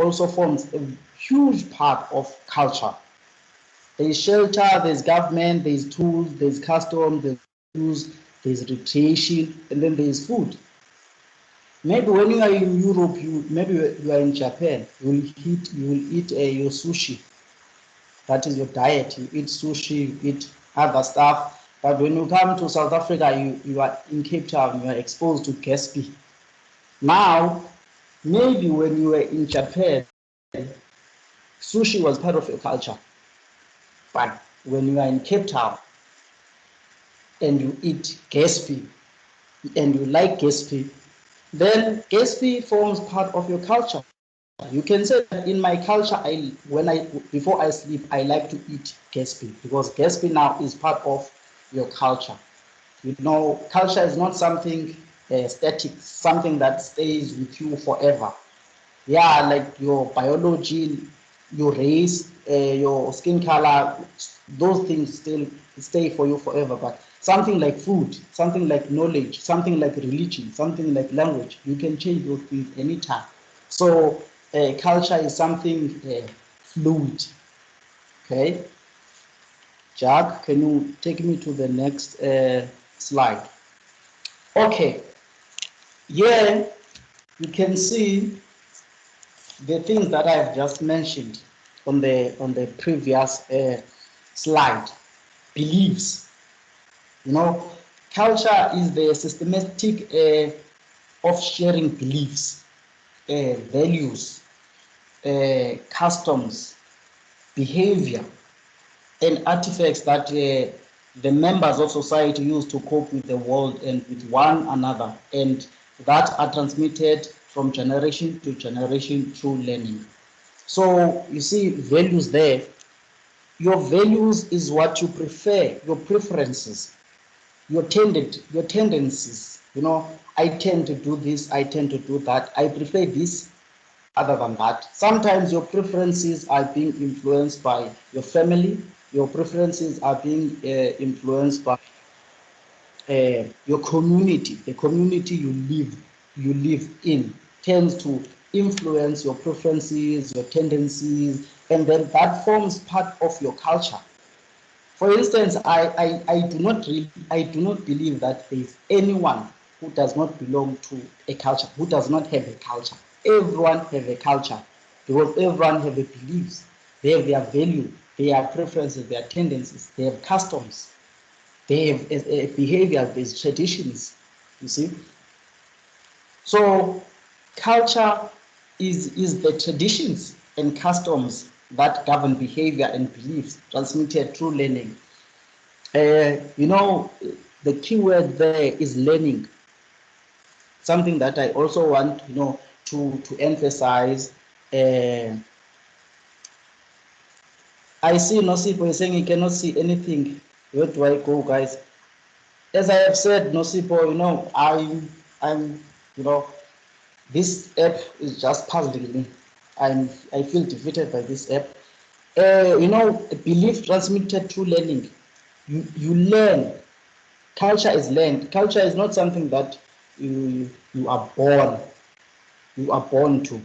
also forms a huge part of culture. There's shelter, there's government, there's tools, there's custom, there's use, there's recreation, and then there's food. Maybe when you are in Europe, maybe you are in Japan, you will eat your sushi. That is your diet. You eat sushi, you eat other stuff. But when you come to South Africa, you are in Cape Town, you are exposed to gatsby. Now, maybe when you were in Japan, sushi was part of your culture. But when you are in Cape Town and you eat gatsby and you like gatsby, then gatsby forms part of your culture. You can say that in my culture, before I sleep, I like to eat gatsby because gatsby now is part of your culture. You know, culture is not something static, something that stays with you forever. Yeah, like your biology, your race, your skin color, those things still stay for you forever. But something like food, something like knowledge, something like religion, something like language, you can change those things anytime. So culture is something fluid. Okay, Jack, can you take me to the next slide? Okay, here you can see the things that I've just mentioned on the previous slide. Beliefs. You know, culture is the systematic of sharing beliefs, values, customs, behavior, and artifacts that the members of society use to cope with the world and with one another, and that are transmitted from generation to generation through learning. So you see values there. Your values is what you prefer, your preferences, your tendencies. You know, I tend to do this, I tend to do that, I prefer this other than that. Sometimes your preferences are being influenced by your family, your preferences are being influenced by your community. The community you live in tends to influence your preferences, your tendencies, and then that forms part of your culture. For instance, I do not believe that there is anyone who does not belong to a culture, who does not have a culture. Everyone have a culture because everyone have a beliefs. They have their value, their preferences, their tendencies, they have customs, they have a behavior, there's traditions. You see, so culture is the traditions and customs that govern behavior and beliefs transmitted through learning. You know, the key word there is learning. Something that I also want, you know, to emphasize. I see Nosipo is saying he cannot see anything. Where do I go, guys? As I have said, Nosipo, you know, I'm, you know, this app is just puzzling me. I feel defeated by this app. You know, belief transmitted through learning. You learn. Culture is learned. Culture is not something that you are born. You are born to.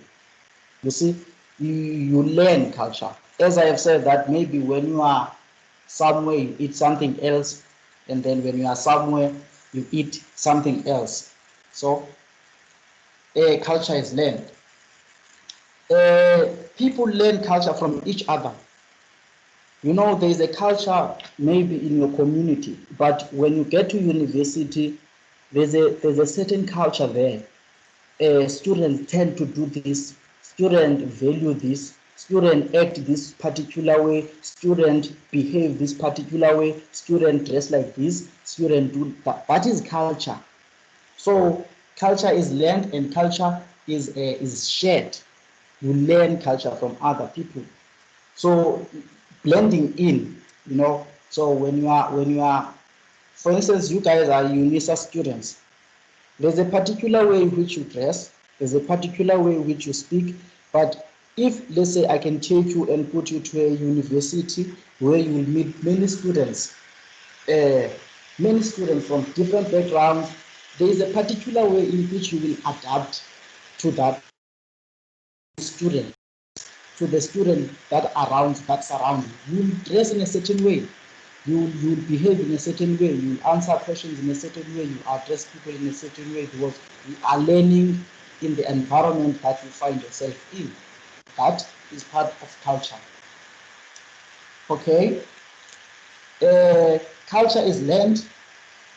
You see, you learn culture. As I have said, that maybe when you are somewhere you eat something else, and then when you are somewhere you eat something else. So culture is learned. People learn culture from each other. You know, there is a culture maybe in your community, but when you get to university, there's a certain culture there. Students tend to do this, students value this, students act this particular way, students behave this particular way, students dress like this, students do that. That is culture. So culture is learned and culture is shared. You learn culture from other people. So blending in, you know. So when you are, for instance, you guys are UNISA students. There's a particular way in which you dress, there's a particular way in which you speak, but if, let's say, I can take you and put you to a university where you will meet many students from different backgrounds, there is a particular way in which you will adapt to that student. to the student that surround you. You'll dress in a certain way. You'll behave in a certain way. You'll answer questions in a certain way. You address people in a certain way because you are learning in the environment that you find yourself in. That is part of culture. Okay. Culture is learned.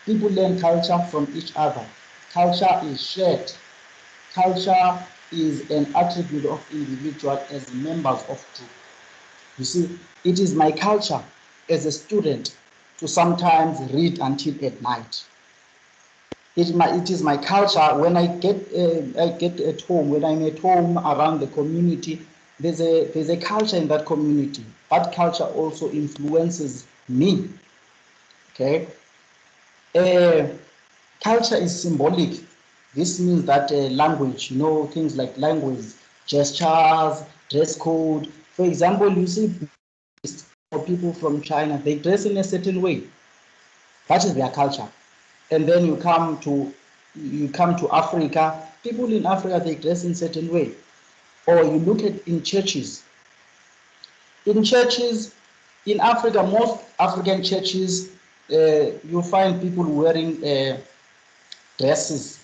People learn culture from each other. Culture is shared. Culture is an attribute of individual as members of group. You see, it is my culture as a student to sometimes read until at night. It is my culture when I get at home, when I'm at home around the community, there's a culture in that community. That culture also influences me. Okay. Culture is symbolic. This means that language, things like language, gestures, dress code. For example, you see people from China, they dress in a certain way. That is their culture. And then you come to Africa. People in Africa, they dress in a certain way. Or you look at in churches. In churches in Africa, most African churches, you find people wearing dresses.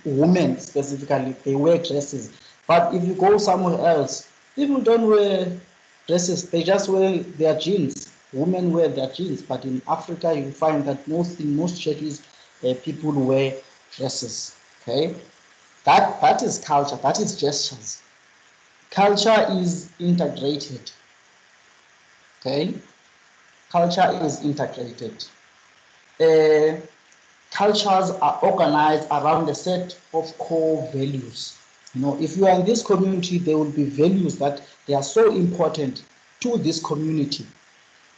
Women specifically, they wear dresses. But if you go somewhere else, people don't wear dresses, they just wear their jeans. Women wear their jeans, but in Africa you find that in most churches people wear dresses. Okay, that is culture, that is gestures. Culture is integrated. Okay, culture is integrated. uh, Cultures are organized around a set of core values. If you are in this community, there will be values that they are so important to this community.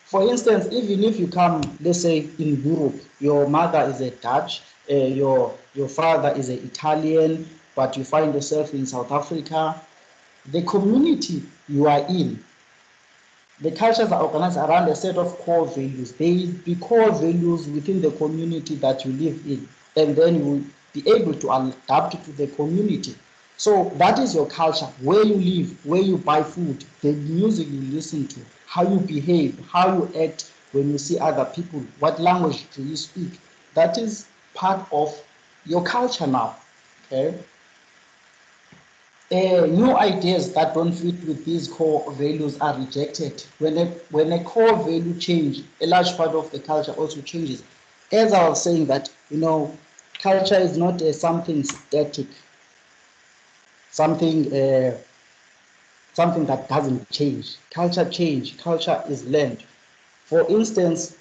For instance, even if you come, let's say in Europe, your mother is a Dutch, your father is an Italian, but you find yourself in South Africa, the community you are in, the cultures are organized around a set of core values. There will be core values within the community that you live in, and then you will be able to adapt to the community. So that is your culture, where you live, where you buy food, the music you listen to, how you behave, how you act when you see other people, what language do you speak. That is part of your culture now. Okay. New ideas that don't fit with these core values are rejected. When a core value change, a large part of the culture also changes. As I was saying that, culture is not something static, something something that doesn't change. Culture change. Culture is learned. For instance,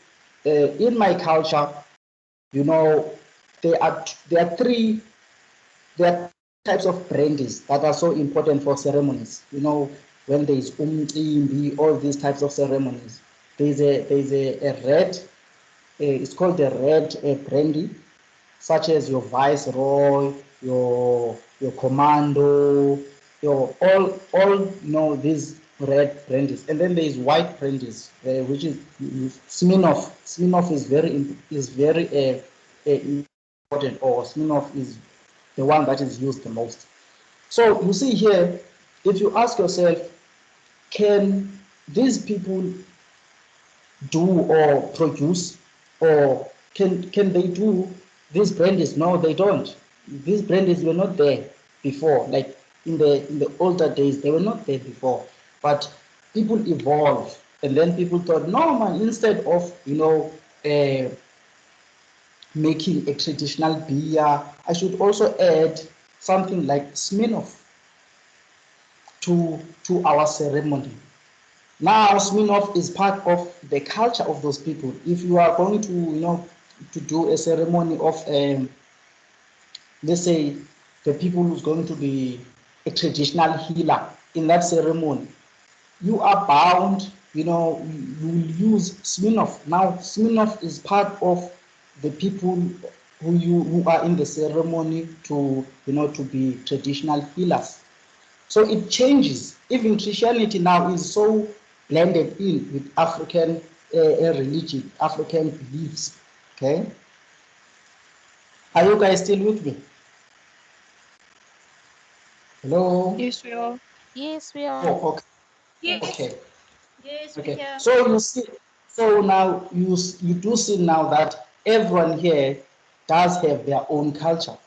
in my culture, you know, there are three types of brandies that are so important for ceremonies. When there is umcimbi, all these types of ceremonies. There's a red, it's called the red brandy, such as your viceroy, your commando, your all these red brandies. And then there is white brandies, which is Smirnoff. Smirnoff is very important, or Smirnoff is the one that is used the most. So you see here, if you ask yourself, can these people do or produce, or can they do these brandies? No, they don't. These brandies were not there before. Like in the older days, they were not there before. But people evolved, and then people thought, no man, instead of uh, making a traditional beer, I should also add something like Smirnoff to our ceremony. Now, Smirnoff is part of the culture of those people. If you are going to do a ceremony of, let's say, the people who's going to be a traditional healer in that ceremony, you are bound, you will use Smirnoff. Now, Smirnoff is part of the people who are in the ceremony to be traditional healers. So it changes. Even Christianity now is so blended in with African religion, African beliefs. Okay, are you guys still with me? Hello. Yes, we are. Yes, we Oh, are. okay. Yes. Okay. Yes, we Okay. hear. So you see, so now you do see now that everyone here does have their own culture.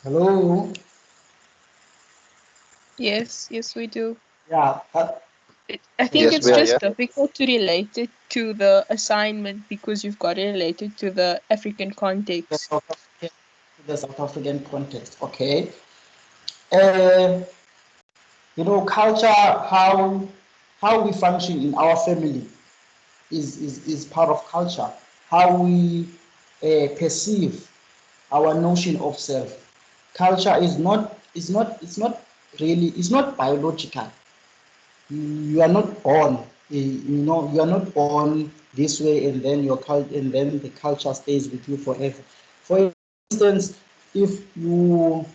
Hello. Yes, yes, we do. Yeah. I think Yes, it's we are Okay. just here. difficult to relate it to the assignment because you've got to relate it to the African The context. South African, the South African context. Okay. Uh, culture, how we function in our family is part of culture. How we perceive our notion of self. Culture is not really, it's not biological. You are not born, you are not born this way and then and then the culture stays with you forever. For instance, if you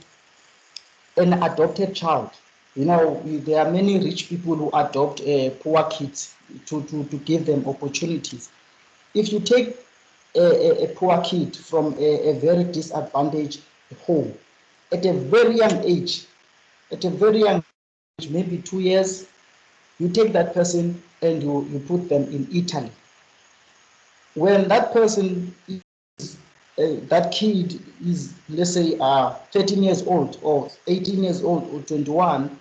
an adopted child, there are many rich people who adopt poor kids to give them opportunities. If you take a poor kid from a very disadvantaged home at a very young age, maybe 2 years, you take that person and you put them in Italy. When that person, that kid is, let's say, 13 years old or 18 years old or 21,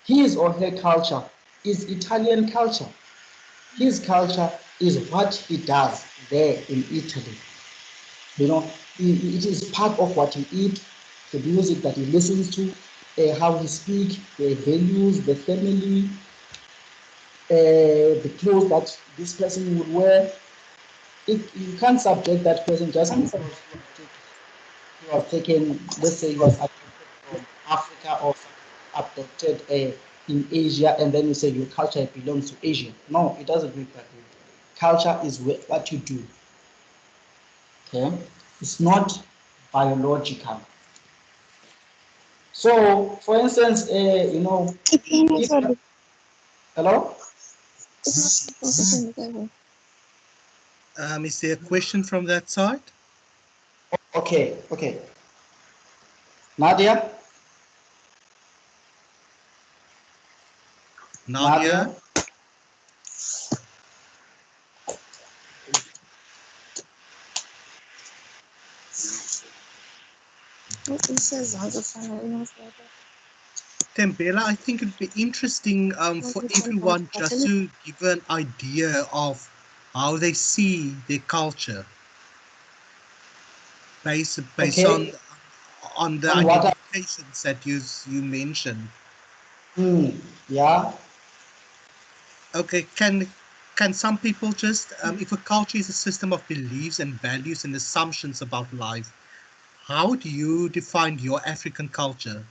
his or her culture is Italian culture. His culture is what he does there in Italy. It is part of what he eats, the music that he listens to, how he speaks, the values, the family, the clothes that this person would wear. You can't subject that person just because he was taken, let's say he was adopted from Africa or adopted in Asia, and then you say your culture belongs to Asia. No, it doesn't work that way. Culture is what you do. Okay, it's not biological. So, for instance, if hello, Is there a question from that side? okay, Nadia, Nadia? Nadia, Tembela, I think it'd be interesting for everyone just to give an idea of how they see their culture based okay, on the on what? identifications that you mentioned. Yeah, Okay, can some people just if a culture is a system of beliefs and values and assumptions about life, how do you define your African culture?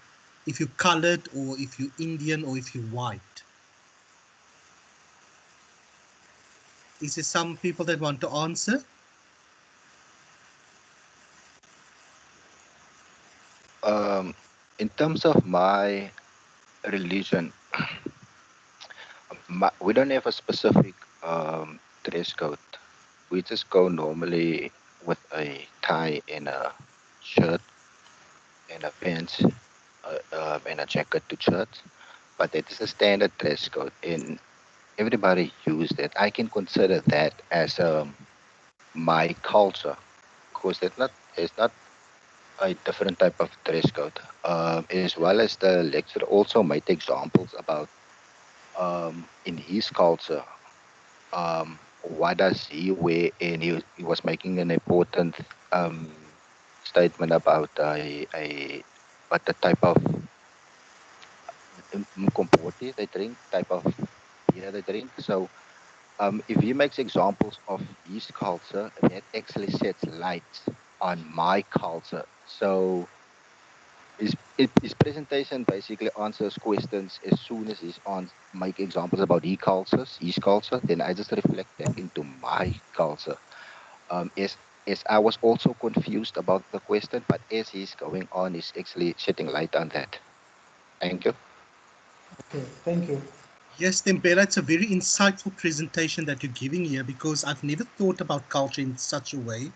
If you're colored or if you're Indian or if you're white? Is there some people that want to answer? Um, in terms of my religion, we don't have a specific dress code. We just go normally with a tie and a shirt and a pants and a jacket to church. But it is a standard dress code, and everybody use that. I can consider that as my culture because it's not a different type of dress code. As well as the lecturer also made examples about in his culture, what does he wear, and he was making an important statement about what the type of comporty they drink, type of beer they drink. So if he makes examples of his culture, that actually sheds light on my culture. So his presentation basically answers questions as soon as he's on make examples about his culture, then I just reflect that into my culture. As I was also confused about the question, but as he's going on, he's actually shedding light on that. Thank you. okay, thank you. Yes, Tembela, it's a very insightful presentation that you're giving here because I've never thought about culture in such a way.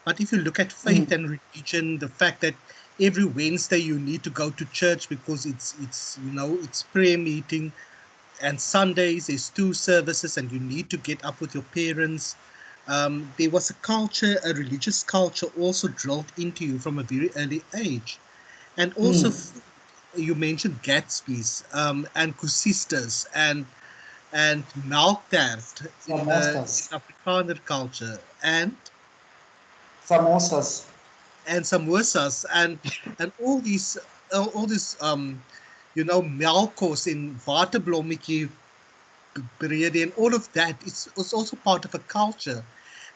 But if you look at faith and religion, the fact that every Wednesday you need to go to church because it's prayer meeting, and Sundays there's two services and you need to get up with your parents. There was a culture, a religious culture also drilled into you from a very early age. And also food. You mentioned Gatsby's and Kusistas and Melktert in the Samosas. Afrikaner culture Samosas. and samosas and all these melkos in waterblommetjie bread and all of that is also part of a culture.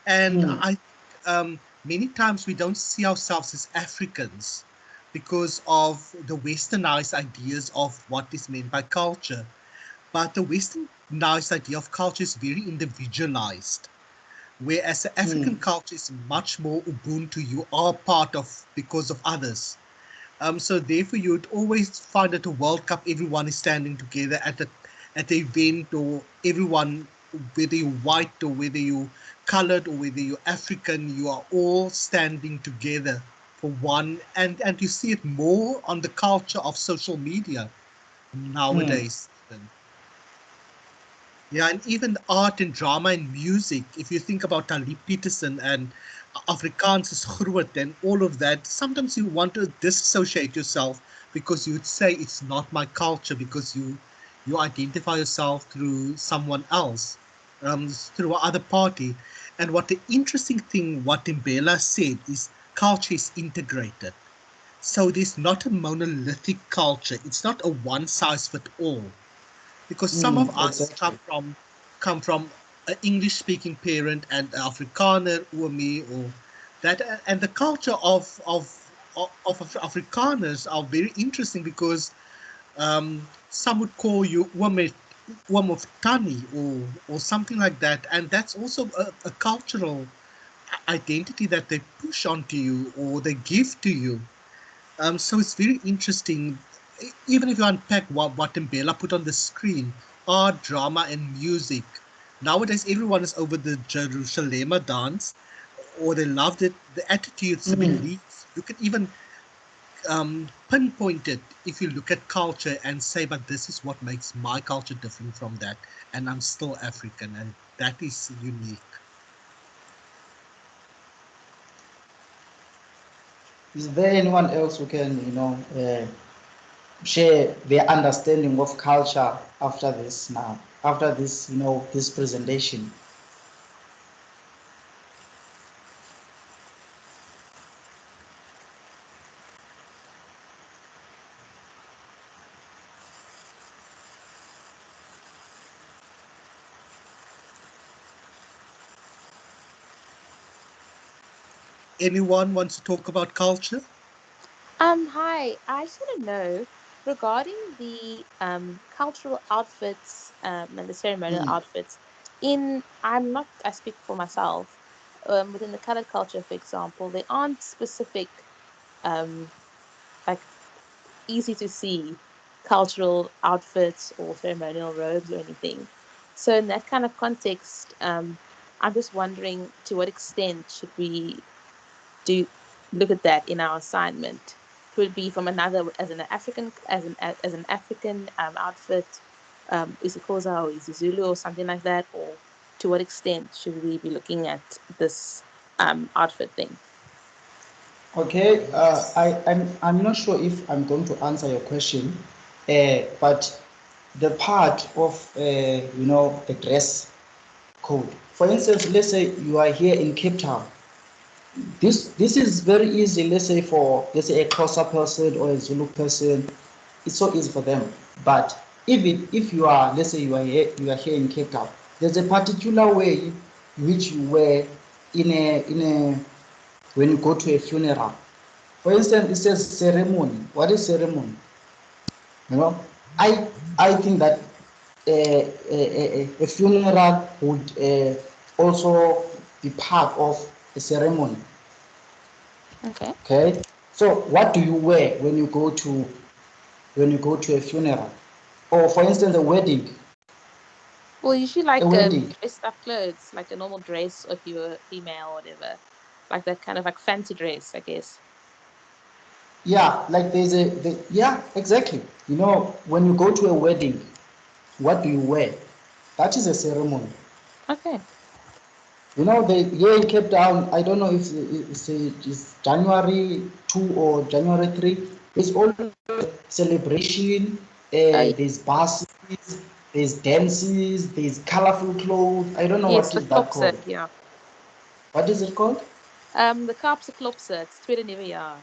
And Mm, I think many times we don't see ourselves as Africans because of the westernized ideas of what is meant by culture. But the westernized idea of culture is very individualized, whereas the mm, African culture is much more Ubuntu. You are part of because of others. So therefore, you'd always find at a World Cup, everyone is standing together at the event, or everyone, whether you're white or whether you're colored or whether you're African, you are all standing together for one. And you see it more on the culture of social media mm, nowadays. Yeah, and even art and drama and music. If you think about Talib Peterson and Afrikaans is groot and all of that, sometimes you want to disassociate yourself because you'd say it's not my culture because you identify yourself through someone else, through other party. And what the interesting thing, what Timbela said, is culture is integrated. So there's not a monolithic culture. It's not a one size fit all because some of us exactly. come from an English speaking parent and an Afrikaner or me or that, and the culture of Afrikaners are very interesting because some would call you Oom of Tani or something like that, and that's also a cultural identity that they push onto you or they give to you. So it's very interesting. Even if you unpack what Mbela put on the screen, art, drama, and music. Nowadays, everyone is over the Jerusalem dance, or they loved it. The attitudes, the Mm, beliefs. You can even pinpoint it if you look at culture and say, but this is what makes my culture different from that, and I'm still African, and that is unique. is there anyone else who can, share their understanding of culture after this now, after this, this presentation? Anyone wants to talk about culture? Hi. I just want to know regarding the cultural outfits and the ceremonial Mm, outfits. I speak for myself. Within the colored culture, for example, they aren't specific, um, like easy to see cultural outfits or ceremonial robes or anything. So in that kind of context, I'm just wondering to what extent should we do look at that in our assignment? Could it be from another as an African outfit? Is it Kosa or is it Zulu or something like that? Or to what extent should we be looking at this outfit thing? okay, I'm not sure if I'm going to answer your question, but the part of, the dress code. For instance, let's say you are here in Cape Town. This is very easy, let's say for, let's say, a Xhosa person or a Zulu person, it's so easy for them. But even if you are, let's say you are here in Cape Town, there's a particular way which you wear in a when you go to a funeral. For instance, it says ceremony. What is ceremony? You know, I think that a funeral would also be part of a ceremony. Okay. Okay, so what do you wear when you go to a funeral, or for instance a wedding? Well, usually A like wedding. dressed up clothes, like a normal dress, or if you're a female or whatever, like that kind of like fancy dress, I guess. Yeah, like yeah, exactly. You know, when you go to a wedding, what do you wear? That is a ceremony. Okay. You know, here in Cape Town, I don't know if it's January 2 or January 3, there's always celebration, there's buses, there's dances, there's colorful clothes. I don't know Yes, what the is that klopset, called. yeah. What is it called? The Kaapse klopset, tweede nuwe jaar.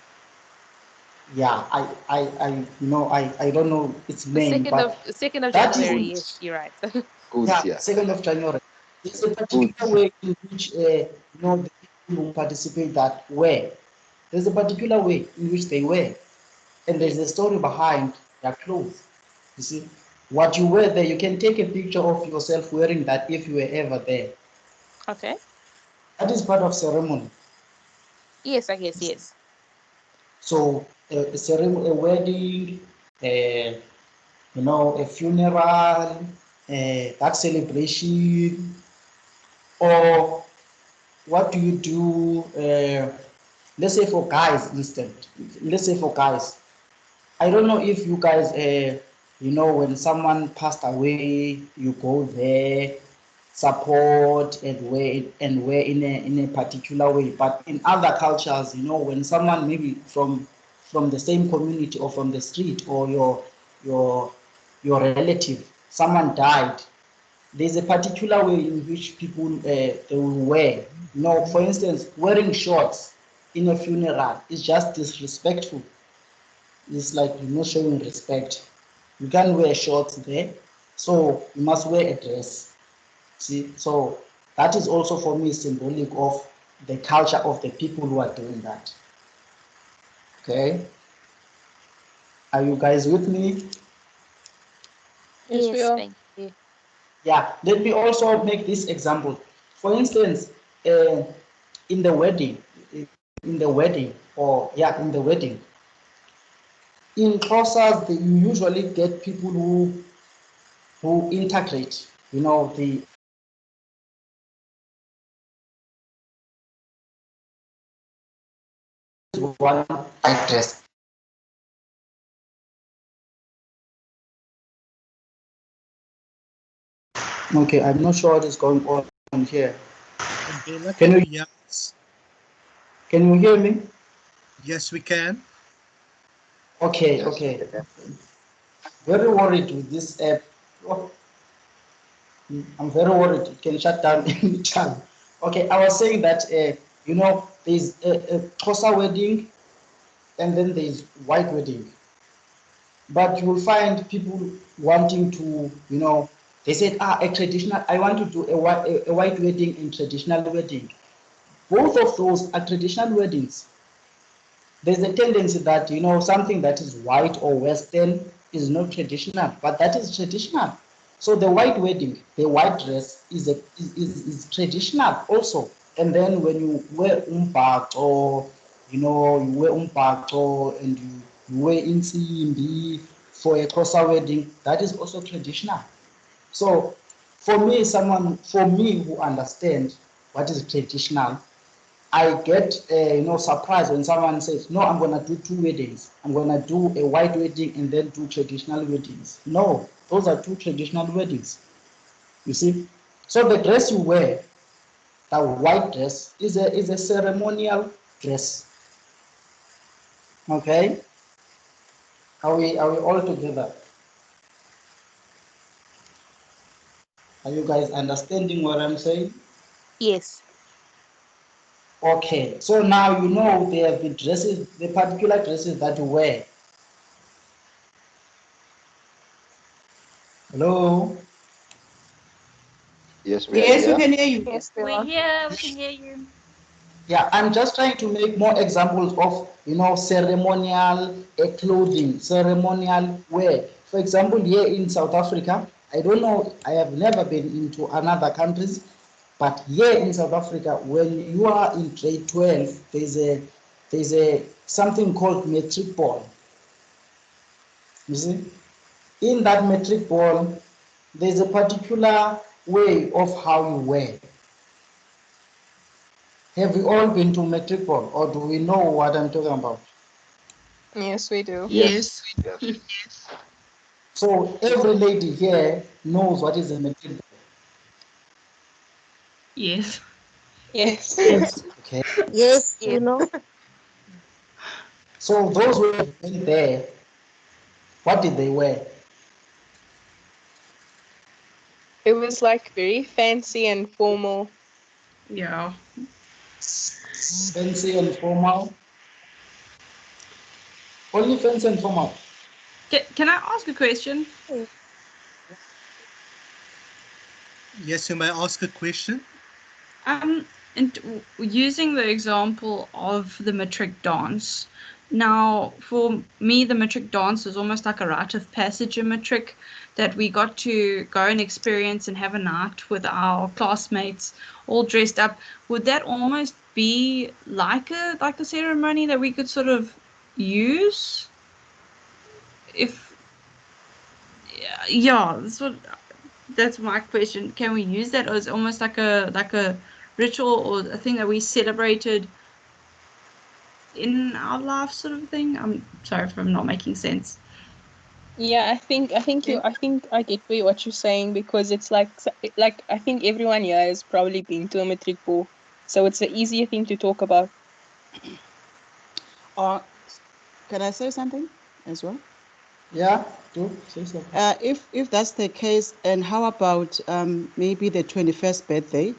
Yeah, I don't know its The name, second but of the 2nd of that January, is, yes, Goods, you're right. goods, yeah, yeah. 2nd of January. There's a particular Goods. way in which, the people who participate that wear. There's a particular way in which they wear, and there's a story behind their clothes. You see, what you wear there, you can take a picture of yourself wearing that if you were ever there. Okay. That is part of ceremony. Yes, I guess, yes. So a ceremony, a wedding, uh, a funeral, that celebration, or what do you do? Let's say for guys, instant. Let's say for guys, I don't know if you guys, when someone passed away, you go there, support and wear in a particular way. But in other cultures, when someone maybe from the same community or from the street or your your relative, someone died, there's a particular way in which people they will wear. For instance, wearing shorts in a funeral is just disrespectful. It's like you're not showing respect. You can't wear shorts there, so you must wear a dress. See, so that is also for me symbolic of the culture of the people who are doing that. Okay, are you guys with me? Yes, we Yes, are. thank you. Yeah. Let me also make this example. For instance, uh, in the wedding, in the wedding, in process, you usually get people who integrate. The one white dress. Okay, I'm not sure what is going on here. Umbrella, Can can you you hear us? can you hear me? Yes, we can. Okay, Yes, we okay. can. Very worried with this app. Oh, I'm very worried it can shut down anytime. Okay, I was saying that there's a Xhosa wedding and then there's white wedding. But you will find people wanting to, they said, a traditional, I want to do a white wedding and traditional wedding. Both of those are traditional weddings. There's a tendency that something that is white or western is not traditional, but that is traditional. So the white wedding, the white dress is traditional also. And then when you wear umbhaco, you wear umbhaco and you wear insimbi for a Xhosa wedding, that is also traditional. So for me who understands what is traditional, I get surprised when someone says, "No, I'm gonna do two weddings. I'm gonna do a white wedding and then do traditional weddings." No, those are two traditional weddings. You see, so the dress you wear, the white dress, is a ceremonial dress. Okay, are we all together? Are you guys understanding what I'm saying? Yes. Okay, so now there have been dresses, the particular dresses that you wear. Hello. Yes, we are Yes, we here. can hear you. Yes, we We are. hear, we can hear you. Yeah, I'm just trying to make more examples of ceremonial clothing, ceremonial wear. For example, here in South Africa, I don't know, I have never been into another countries, but here in South Africa, when you are in grade 12, there's a something called matric ball. You see, in that matric ball, there's a particular way of how you wear. Have we all been to matric ball, or do we know what I'm talking about? Yes, we do. Yes. Yes. So every lady here knows what is a matric. Yes. Yes. Yes. Okay. Yes, Yeah. we know. So those who went there, what did they wear? It was like very fancy and formal. Yeah. Fancy and formal. Only fancy and formal. Can I ask a question? Yes, you may ask a question. And using the example of the matric dance. Now, for me, the matric dance is almost like a rite of passage in matric that we got to go and experience and have a night with our classmates all dressed up. Would that almost be like a ceremony that we could sort of use? If yeah, that's my question. Can we use that as almost like a ritual or a thing that we celebrated in our life, sort of thing? I'm sorry if I'm not making sense. Yeah, I think I get what you're saying, because it's like I think everyone here has probably been to a matric ball, so it's an easier thing to talk about. Or can I say something as well? Yeah, do say so. If that's the case, and how about maybe the 21st birthday?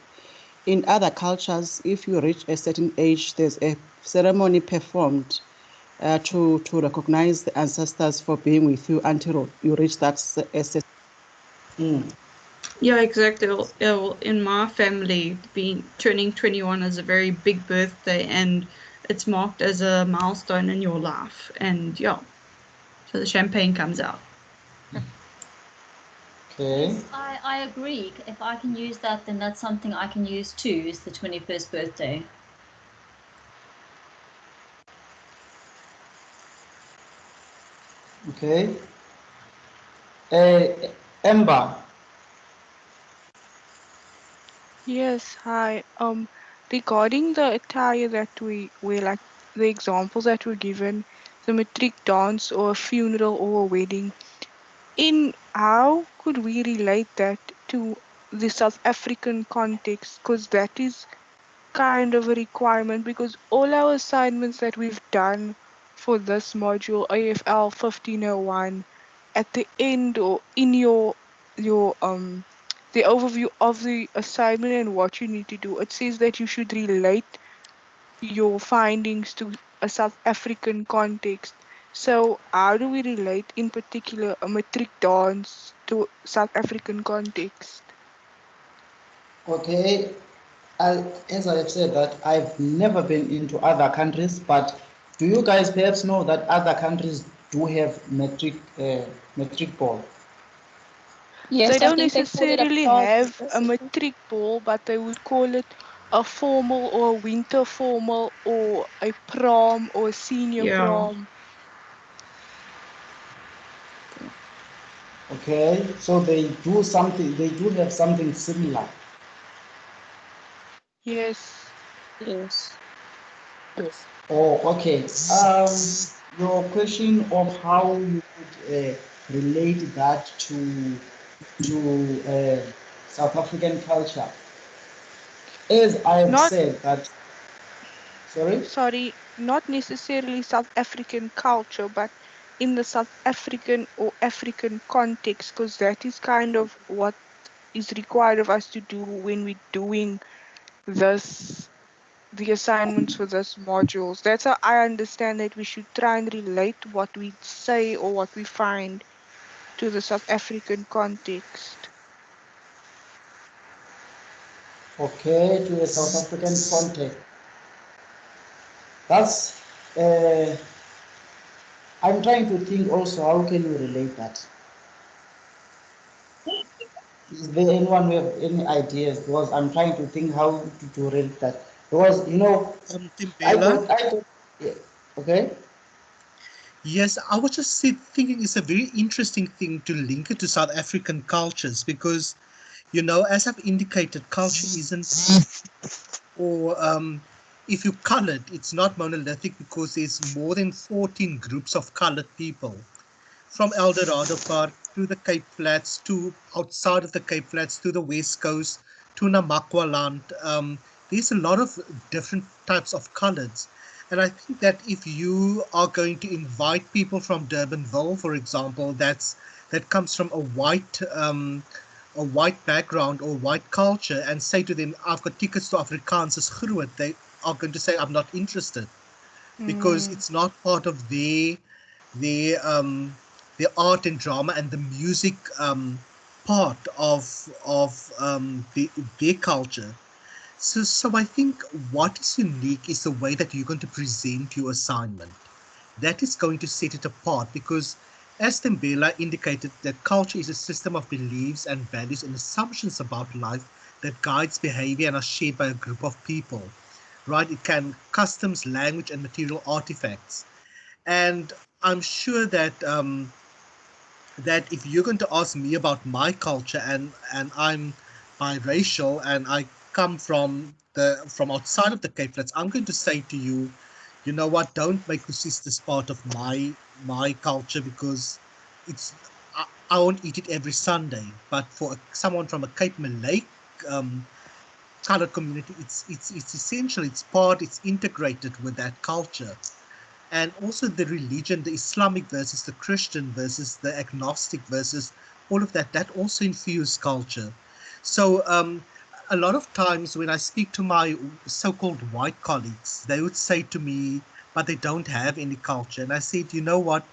In other cultures, if you reach a certain age, there's a ceremony performed to recognize the ancestors for being with you until you reach that Yeah, exactly. Well, in my family, being turning 21 is a very big birthday, and it's marked as a milestone in your life. And yeah, so the champagne comes out. Okay. Yes, I agree. If I can use that, then that's something I can use too, is the 21st birthday. Okay. Ember. Yes, hi. Regarding the attire that we like, the examples that were given, the matric dance or a funeral or a wedding, in how could we relate that to the South African context? Because that is kind of a requirement, because all our assignments that we've done for this module, AFL 1501, at the end or in your the overview of the assignment and what you need to do, it says that you should relate your findings to a South African context. So how do we relate in particular a matric dance to South African context? Okay. As I have said that I've never been into other countries, but do you guys perhaps know that other countries do have metric ball? They Yes, I don't think they call it a necessarily party have or a something. matric ball, but they would call it a formal or a winter formal or a prom or a senior Yeah. prom. Okay, so they do something. They do have something similar. Yes. Yes. Yes. Oh, okay. Your question of how you could relate that to South African culture, as I have Not, said that. Sorry. sorry, not necessarily South African culture, but in the South African or African context, because that is kind of what is required of us to do when we're doing this, the assignments for this modules. That's how I understand that we should try and relate what we say or what we find to the South African context. Okay, to a South African context. That's. Uh, I'm trying to think also how can you relate that. Is there anyone who have any ideas? Because I'm trying to think how to relate that. Because Timbela. I thought, yeah, okay, Yes, I was just thinking it's a very interesting thing to link it to South African cultures because, as I've indicated, culture isn't or if you colored, it's not monolithic because there's more than 14 groups of colored people, from El Dorado Park to the Cape Flats to outside of the Cape Flats to the West Coast to Namakwaland. There's a lot of different types of colors. And I think that if you are going to invite people from Durbanville, for example, that comes from a white background or white culture, and say to them, I've got tickets to Afrikaans is groot, they are going to say, I'm not interested, because it's not part of their art and drama and the music part of their culture. So I think what is unique is the way that you're going to present your assignment. That is going to set it apart, because as Tembela indicated, that culture is a system of beliefs and values and assumptions about life that guides behavior and are shared by a group of people, right? It can customs, language, and material artifacts. And I'm sure that if you're going to ask me about my culture, and I'm biracial and I come from outside of the Cape Flats, I'm going to say to you, you know what, don't make this part of my culture, because it's I won't eat it every Sunday. But for someone from a Cape Malay um, colored community, it's essential, it's integrated with that culture. And also the religion, the Islamic versus the Christian versus the agnostic versus all of that also infuse culture. So a lot of times when I speak to my so-called white colleagues, they would say to me, but they don't have any culture. And I said, you know what,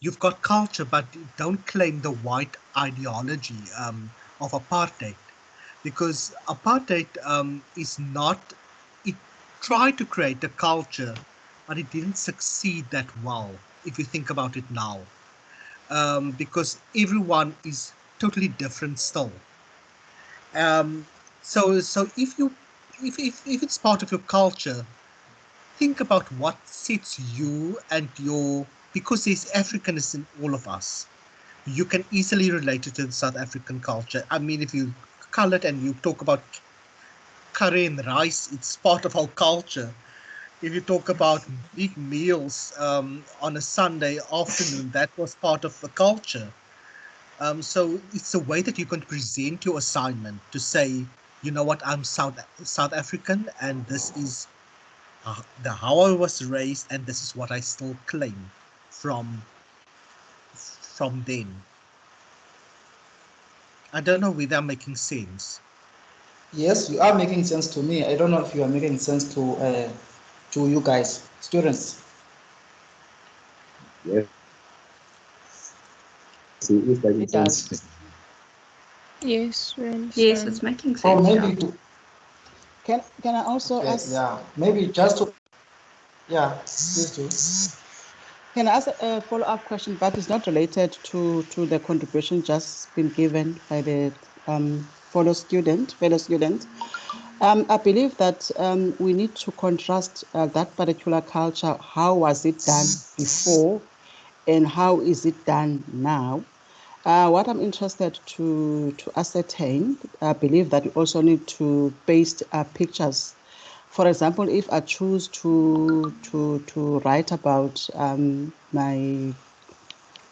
you've got culture, but don't claim the white ideology of apartheid, because apartheid is not, it tried to create a culture, but it didn't succeed that well, if you think about it now, because everyone is totally different still. Um, so if it's part of your culture, think about what sets you and your, because there's Africanness in all of us. You can easily relate it to the South African culture. I mean, if you call it and you talk about curry and rice, it's part of our culture. If you talk about big meals on a Sunday afternoon, that was part of the culture. So it's a way that you can present your assignment to say, you know what, I'm South African, and this is how I was raised, and this is what I still claim from then. I don't know whether I'm making sense. Yes, you are making sense to me. I don't know if you are making sense to you guys, students. Yes, it is making It does. sense. Yes, we Yes, understand. it's making Or sense, maybe yeah. to, Can I also okay, ask? yeah, maybe just to, yeah, please do. Can I ask a follow-up question, but it's not related to the contribution just been given by the fellow student. I believe that we need to contrast that particular culture. How was it done before, and how is it done now? What I'm interested to ascertain, I believe that we also need to paste pictures. For example, if I choose to write about my,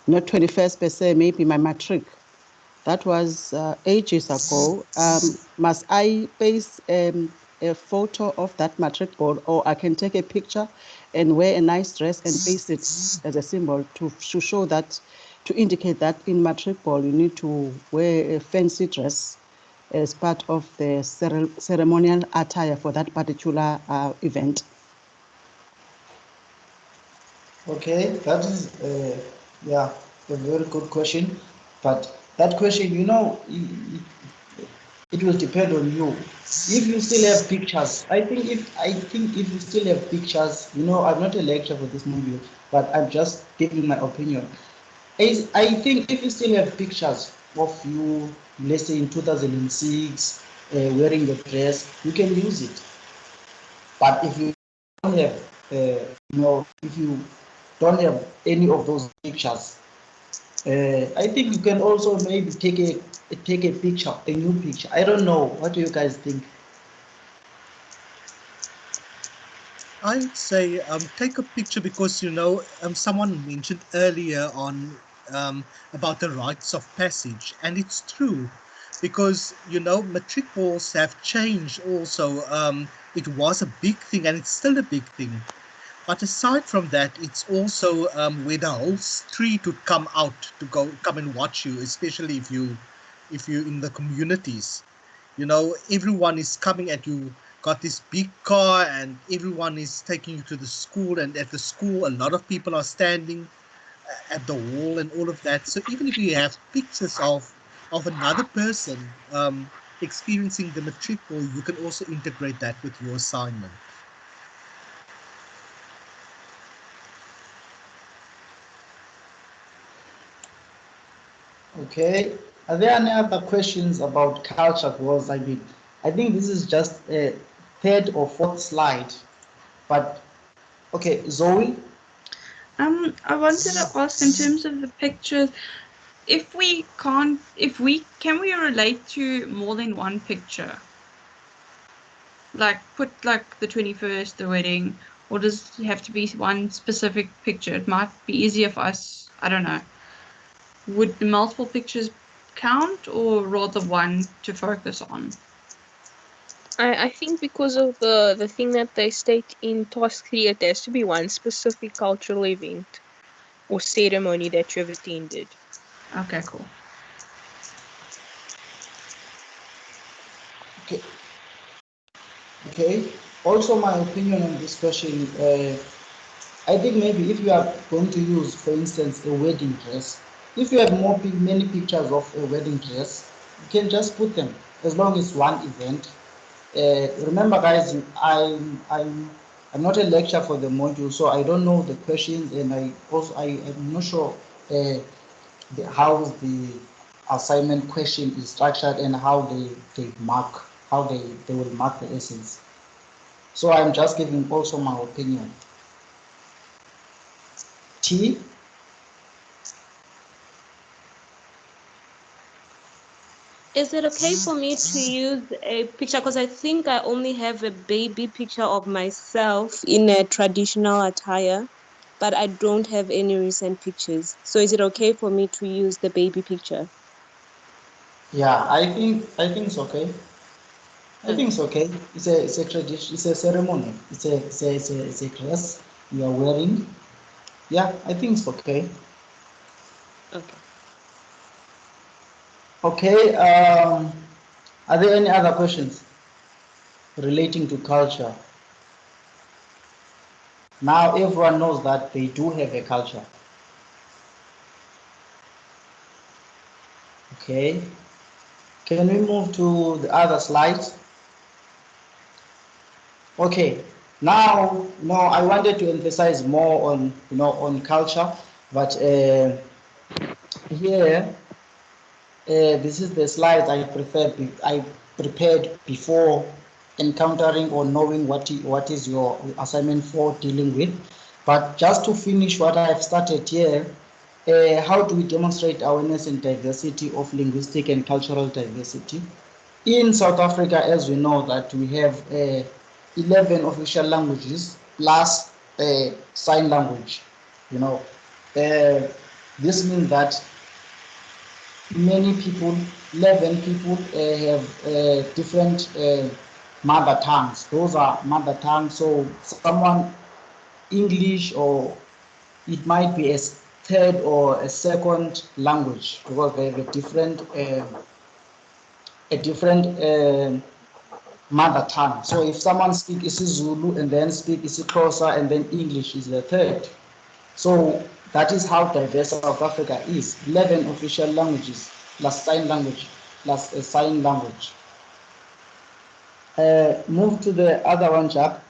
not 21st per se, maybe my matric, that was ages ago. Must I paste a photo of that matric board, or I can take a picture and wear a nice dress and paste it as a symbol to show that, to indicate that in matric ball you need to wear a fancy dress as part of the ceremonial attire for that particular event? Okay, that is, yeah, a very good question. But that question, it will depend on you. If you still have pictures, I think if you still have pictures, I'm not a lecturer for this movie, but I'm just giving my opinion. I think if you still have pictures of you, let's say in 2006, wearing the dress, you can use it. But if you don't have, if you don't have any of those pictures, I think you can also maybe take a picture, a new picture. I don't know. What do you guys think? I'd say take a picture because someone mentioned earlier on about the rites of passage, and it's true because matric balls have changed also. It was a big thing and it's still a big thing. But aside from that, it's also where the whole street would come out to come and watch you, especially if you in the communities. Everyone is coming at you, got this big car, and everyone is taking you to the school. And at the school, a lot of people are standing at the wall and all of that. So even if you have pictures of another person experiencing the matric ball, you can also integrate that with your assignment. Okay. Are there any other questions about culture? Because I think this is just a third or fourth slide. But okay, Zoe. I wanted to ask in terms of the pictures, can we relate to more than one picture? Like put like the 21st, the wedding, or does it have to be one specific picture? It might be easier for us, I don't know. Would the multiple pictures count or rather one to focus on? I think because of the thing that they state in task 3, it has to be one specific cultural event or ceremony that you have attended. Okay, cool. Okay. Okay. Also, my opinion on this question. I think maybe if you are going to use, for instance, a wedding dress, if you have many pictures of a wedding dress, you can just put them as long as one event. Remember, guys, I'm not a lecturer for the module, so I don't know the questions, and I'm not sure how the assignment question is structured and how they will mark the essence. So I'm just giving also my opinion. T. Is it okay for me to use a picture? Because I think I only have a baby picture of myself in a traditional attire, but I don't have any recent pictures. So is it okay for me to use the baby picture? Yeah, I think it's okay. I think it's okay. It's a tradition. It's a ceremony. It's a dress you are wearing. Yeah, I think it's okay. Okay. Okay. Are there any other questions relating to culture? Now everyone knows that they do have a culture. Okay. Can we move to the other slides? Okay. Now, I wanted to emphasize more on on culture, but here this is the slides I prepared before encountering or knowing what is your assignment for dealing with. But just to finish what I've started here, how do we demonstrate awareness and diversity of linguistic and cultural diversity? In South Africa, as we know that we have 11 official languages plus sign language. You know, uh, this means that many people, 11 people have different mother tongues. Those are mother tongues. So someone English, or it might be a third or a second language because they have a different mother tongue. So if someone speaks isiZulu and then speak isiXhosa and then English is the third. So that is how diverse South Africa is. 11 official languages plus sign language plus a sign language. Move to the other one, Jack.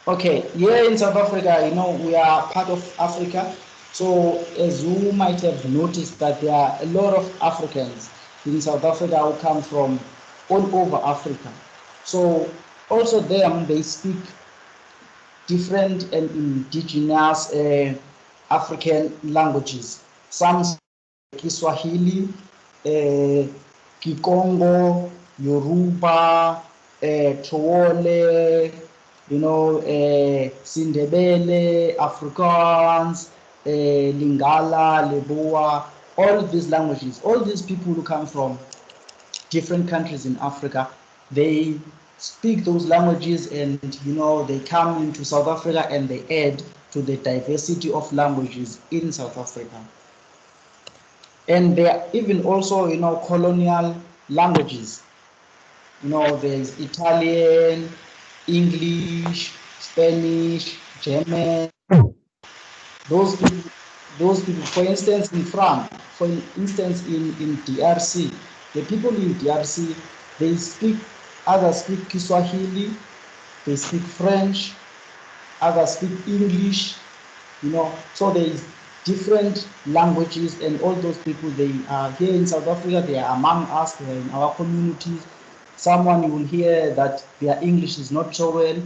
Okay, here in South Africa, we are part of Africa. So as you might have noticed that there are a lot of Africans in South Africa who come from all over Africa. So also them, they speak different and indigenous African languages. Some speak Kiswahili, Kikongo, Yoruba, Trawole, Sindebele, Afrikaans, Lingala, Leboa, all these languages, all these people who come from different countries in Africa, they speak those languages, and they come into South Africa and they add to the diversity of languages in South Africa. And there are even also colonial languages. There's Italian, English, Spanish, German. Those people, for instance, in France, for instance, in DRC, the people in DRC, others speak Kiswahili, they speak French, others speak English, so there is different languages, and all those people, they are here in South Africa, they are among us, they are in our communities. Someone, you will hear that their English is not so well.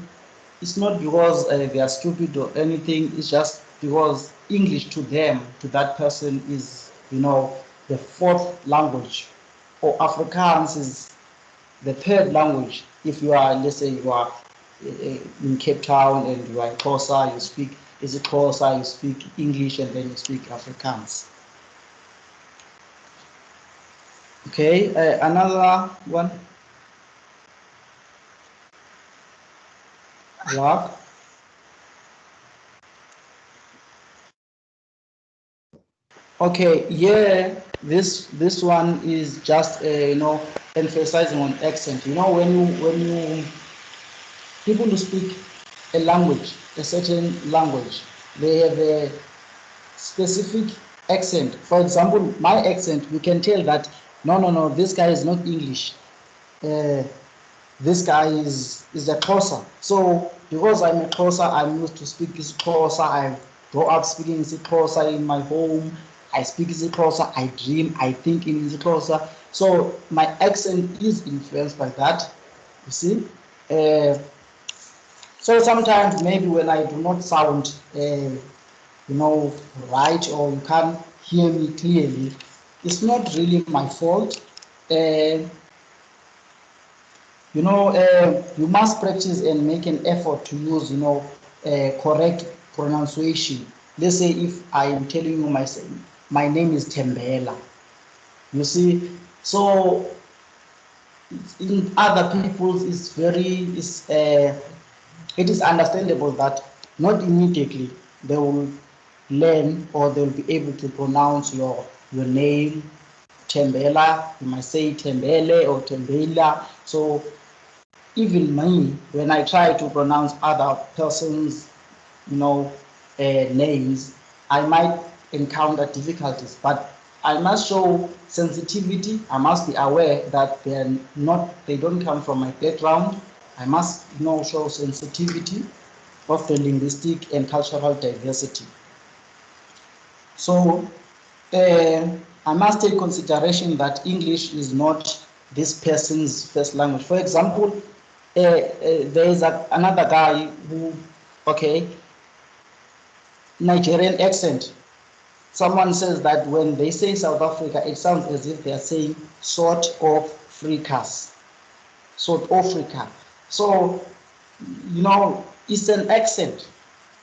It's not because they are stupid or anything, it's just because English to them, to that person, is the fourth language, or Afrikaans is the third language. If you are, let's say you are in Cape Town and you are in Xhosa, you speak Xhosa, you speak English, and then you speak Afrikaans. Okay, another one. Rock. Okay, yeah, this one is just emphasizing on accent. When you people who speak a language, a certain language, they have a specific accent. For example, my accent, you can tell that no, this guy is not English. This guy is a Xhosa. So because I'm a Xhosa, I'm used to speak Xhosa. I grow up speaking Xhosa in my home. I speak Xhosa. I dream. I think in Xhosa. So my accent is influenced by that. You see. So sometimes maybe when I do not sound, right, or you can't hear me clearly, it's not really my fault. You must practice and make an effort to use, correct pronunciation. Let's say if I am telling you my name is Tembela, you see, so in other people's it is understandable that not immediately they will learn, or they'll be able to pronounce your name, Tembela. You might say Tembele or Tembela. So even me, when I try to pronounce other persons, names, I might encounter difficulties, but I must show sensitivity. I must be aware that they don't come from my background. I must, show sensitivity of the linguistic and cultural diversity. So I must take consideration that English is not this person's first language. For example, there is another guy who, okay, Nigerian accent. Someone says that when they say South Africa, it sounds as if they are saying sort of fricas, South Africa. So, it's an accent.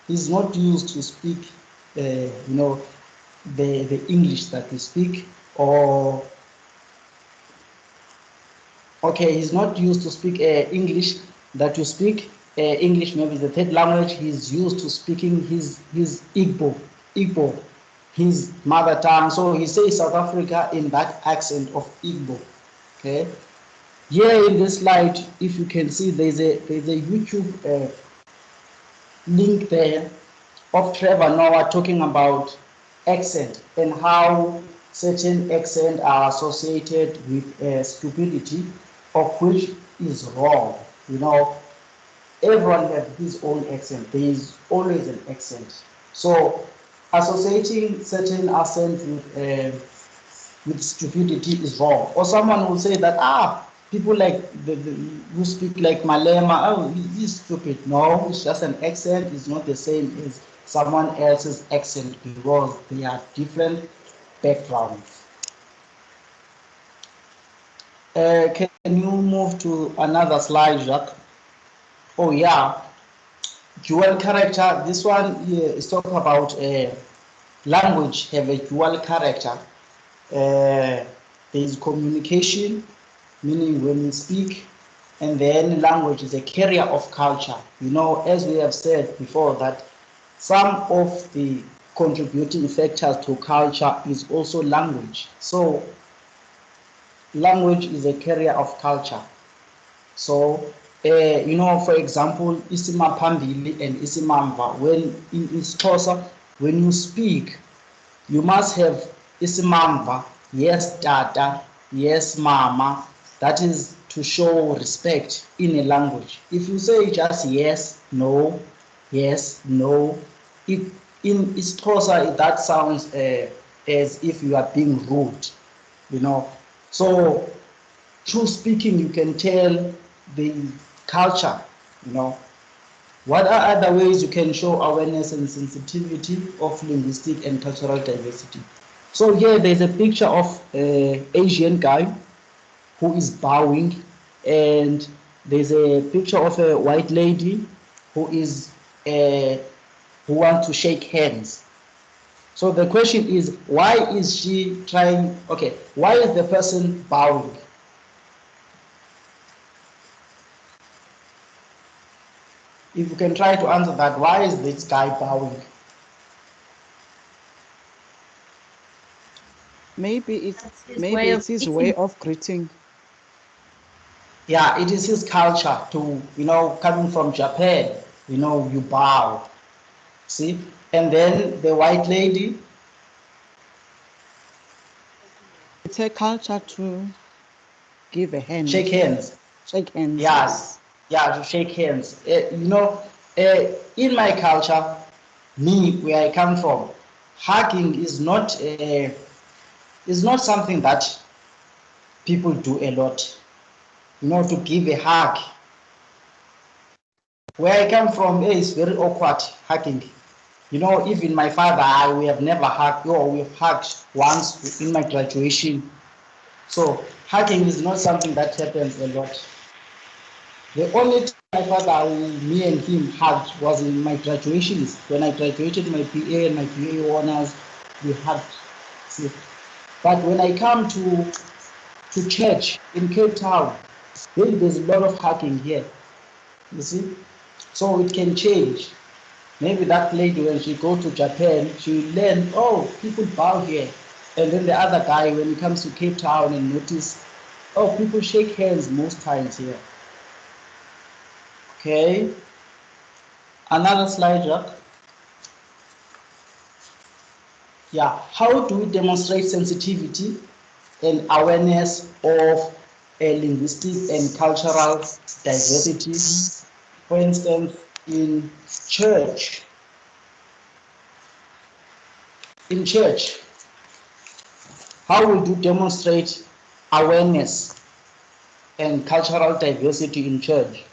He's not used to speak, the English that we speak, or okay, he's not used to speak English that you speak. English maybe the third language. He's used to speaking his Igbo, his mother tongue. So he says South Africa in that accent of Igbo. Okay. Here in this slide, if you can see, there's a YouTube link there of Trevor Noah talking about accent and how certain accents are associated with stupidity, of which is wrong. Everyone has his own accent. There is always an accent. So associating certain accents with stupidity is wrong. Or someone will say that people like who speak like Malema, he's stupid. No, it's just an accent. It's not the same as someone else's accent, because they are different backgrounds. Can you move to another slide, Jacques? Oh yeah, dual character. This one is talk about language have a dual character. There is communication, meaning when you speak, and then language is a carrier of culture. You know, as we have said before, that some of the contributing factors to culture is also language. So language is a carrier of culture. So, you know, for example, isimapambili and isimamva, when in isiXhosa, when you speak, you must have isimamva, yes, tata, yes, mama. That is to show respect in a language. If you say just yes, no, it, in isiXhosa, that sounds as if you are being rude, you know. So through speaking, you can tell the culture, you know. What are other ways you can show awareness and sensitivity of linguistic and cultural diversity? So here there's a picture of an Asian guy who is bowing, and there's a picture of a white lady who is who wants to shake hands. So the question is, why is she trying? Okay, why is the person bowing? If you can try to answer that, why is this guy bowing? Maybe it's That's his way of his greeting. way of greeting. Yeah, it is his culture to, you know, coming from Japan, you know, you bow. See? And then the white lady, It's a culture to give a hand, shake hands. shake hands. Yeah, Yes. yeah, to shake hands. You know, in my culture, me, where I come from, hugging is not something that people do a lot. You know, to give a hug. Where I come from, it's very awkward hugging. You know, even my father, we have never hugged, or we've hugged once in my graduation. So hugging is not something that happens a lot. The only time my father, me and him hugged was in my graduations. When I graduated my PA and my PA honors, we hugged. See? But when I come to church in Cape Town, then there's a lot of hugging here. You see? So it can change. Maybe that lady, when she go to Japan, she learn, oh, people bow here. And then the other guy, when he comes to Cape Town and notice, oh, people shake hands most times here. Okay. Another slide, Jack. Yeah. How do we demonstrate sensitivity and awareness of a linguistic and cultural diversity? For instance, in church, in church, how would you demonstrate awareness and cultural diversity in church?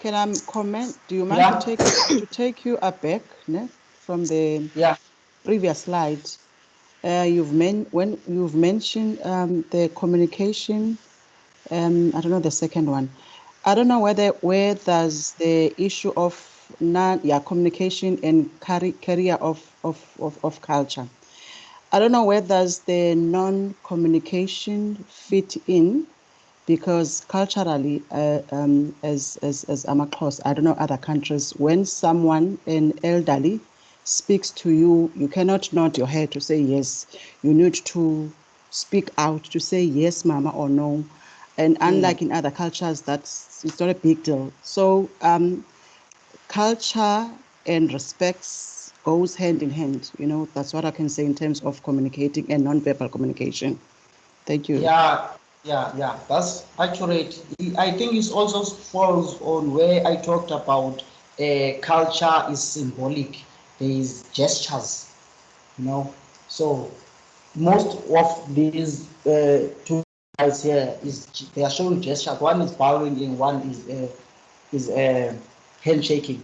Can I comment? Do you mind Yeah, to take you back, ne, from the yeah, previous slide? When you've mentioned the communication. I don't know the second one. I don't know where does the issue of communication and career of culture. I don't know where does the non-communication fit in, because culturally, as Amaxhosa, I don't know other countries, when someone, an elderly, speaks to you, you cannot nod your head to say yes. You need to speak out to say yes, mama, or no. And unlike in other cultures, it's not a big deal. So culture and respects goes hand in hand. You know, that's what I can say in terms of communicating and non-verbal communication. Thank you. yeah, yeah. That's accurate. I think it also falls on where I talked about culture is symbolic. There is gestures, you know. So most of these two guys here is they are showing gestures. One is bowing and one is handshaking.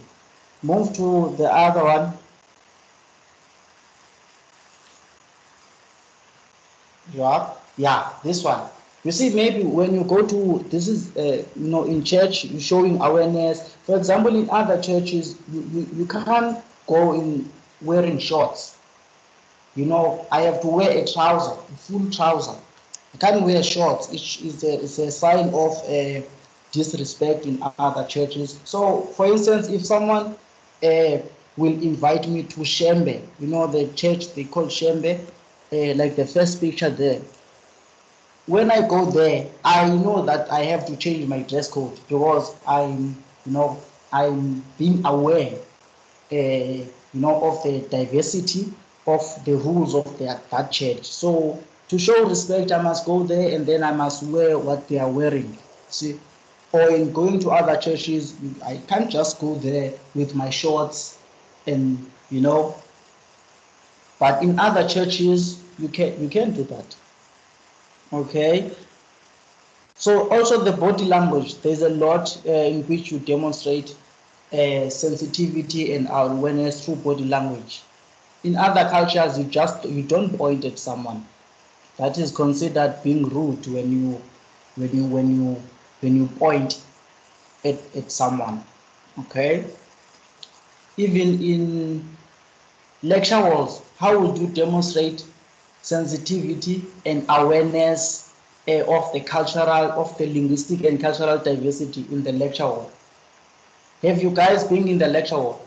Move to the other one. Yeah, this one. You see, maybe when you go to this is in church, you're showing awareness. For example, in other churches, you can't go in wearing shorts. I have to wear a trouser, a full trouser. I can't wear shorts. It's a sign of disrespect in other churches. So, for instance, if someone will invite me to Shembe, the church they call Shembe, like the first picture there. When I go there, I know that I have to change my dress code because I'm being aware of the diversity of the rules of that church. So to show respect, I must go there and then I must wear what they are wearing. See, or in going to other churches, I can't just go there with my shorts and But in other churches, you can do that. Okay. So also the body language, there's a lot in which you demonstrate sensitivity and awareness through body language. In other cultures, you don't point at someone. That is considered being rude when you point at someone. Okay. Even in lecture halls, how would you demonstrate sensitivity and awareness of the linguistic and cultural diversity in the lecture hall? Have you guys been in the lecture hall?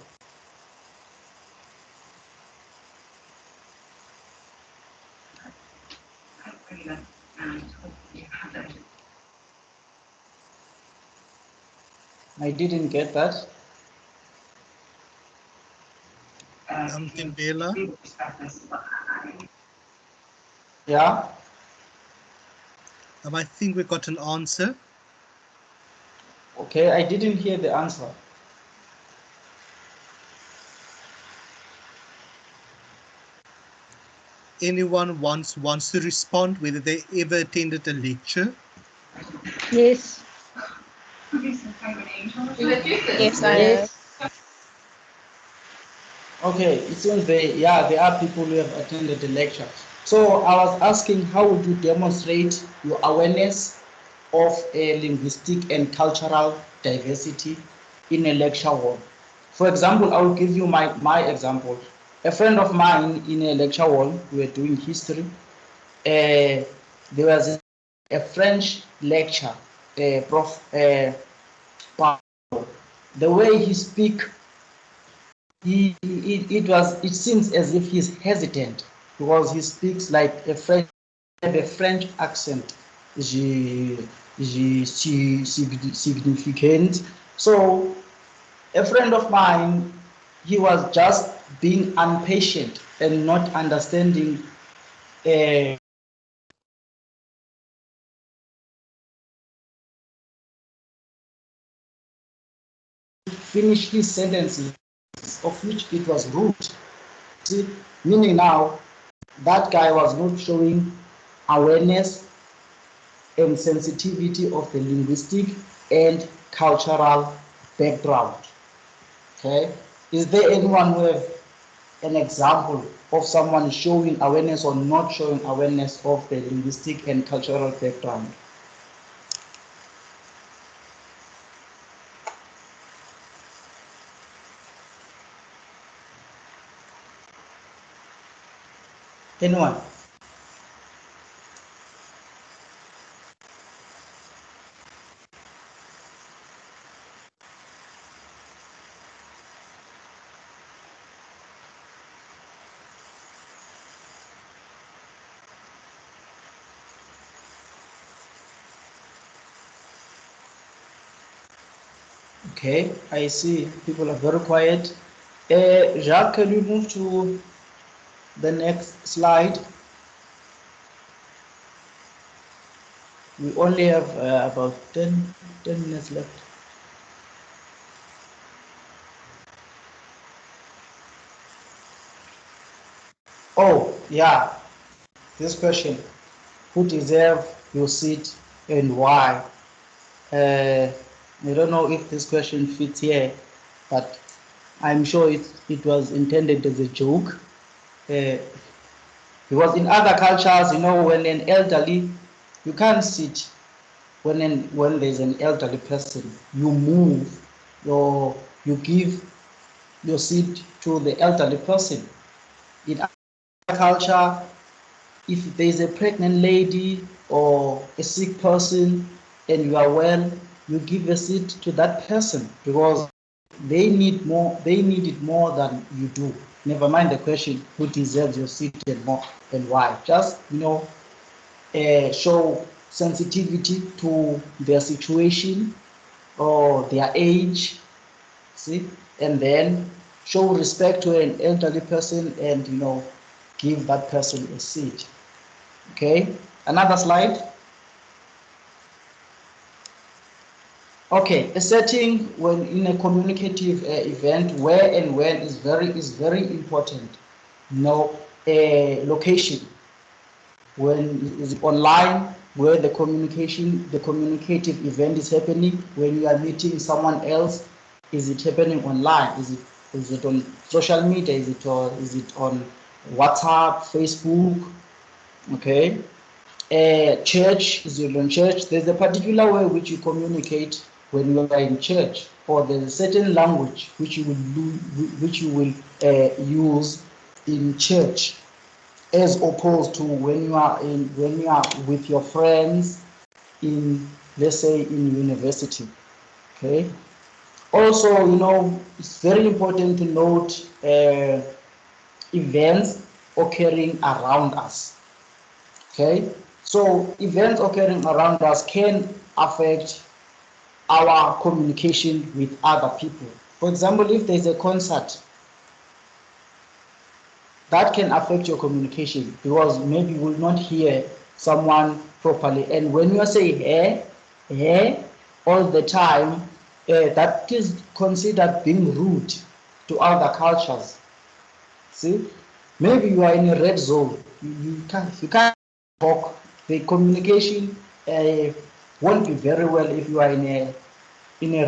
I didn't get that. Timbela, Yeah. I think we got an answer. Okay, I didn't hear the answer. Anyone wants to respond whether they ever attended a lecture? Yes. Yes, I have. Yes. Okay, it seems there are people who have attended the lecture. So I was asking, how would you demonstrate your awareness of a linguistic and cultural diversity in a lecture hall? For example, I will give you my example. A friend of mine in a lecture hall, we were doing history. There was a French lecture, Prof. The way he speak, it seems as if he's hesitant because he speaks like a French accent. Je, significant. So a friend of mine, he was just being impatient and not understanding uh, finish his sentences, of which it was rude. See, meaning now that guy was not showing awareness and sensitivity of the linguistic and cultural background. Okay, is there anyone who have an example of someone showing awareness or not showing awareness of the linguistic and cultural background? Anyone? Okay, I see people are very quiet. Jacques, can you move to the next slide? We only have about 10 minutes left. Oh, yeah, this question. Who deserve your seat and why? I don't know if this question fits here, but I'm sure it was intended as a joke. Uh, Because in other cultures, when an elderly, you can't sit. When there's an elderly person, you move, you give your seat to the elderly person. In other culture, if there's a pregnant lady or a sick person and you are well, you give a seat to that person because they need it more than you do. Never mind the question who deserves your seat and more and why. Just show sensitivity to their situation or their age, see, and then show respect to an elderly person and give that person a seat. Okay, another slide. Okay, a setting when in a communicative event, where and when is very important. Location, when is it online, where the communicative event is happening. When you are meeting someone else, is it happening online? Is it on social media? Is it on WhatsApp, Facebook? Okay. Church, is it on church? There's a particular way which you communicate when you are in church, or there's a certain language which you will use in church, as opposed to when you are with your friends in, let's say, in university. Okay. Also, it's very important to note events occurring around us. Okay, so events occurring around us can affect our communication with other people. For example, if there's a concert, that can affect your communication because maybe you will not hear someone properly. And when you say all the time, that is considered being rude to other cultures. See, maybe you are in a red zone. You can't talk. The communication won't be very well if you are in a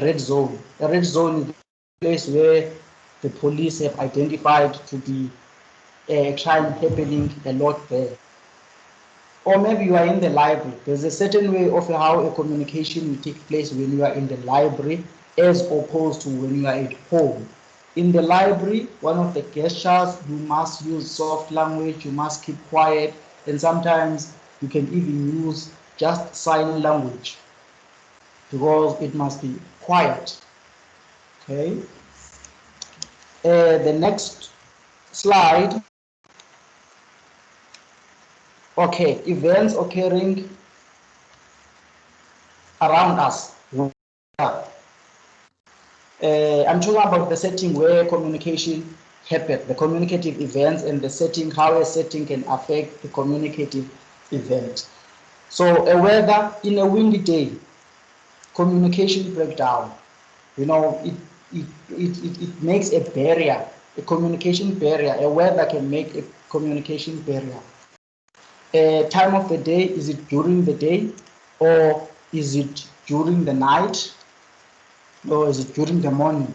red zone. A red zone is a place where the police have identified to be crime happening a lot there. Or maybe you are in the library. There's a certain way of how a communication will take place when you are in the library as opposed to when you are at home. In the library, one of the gestures, you must use soft language, you must keep quiet, and sometimes you can even use just sign language because it must be quiet. Okay. The next slide. Okay, events occurring around us. I'm talking about the setting where communication happens, the communicative events, and the setting, how a setting can affect the communicative event. So a weather in a windy day, communication breakdown. It makes a barrier, a communication barrier. A weather can make a communication barrier. Time of the day, is it during the day or is it during the night or is it during the morning?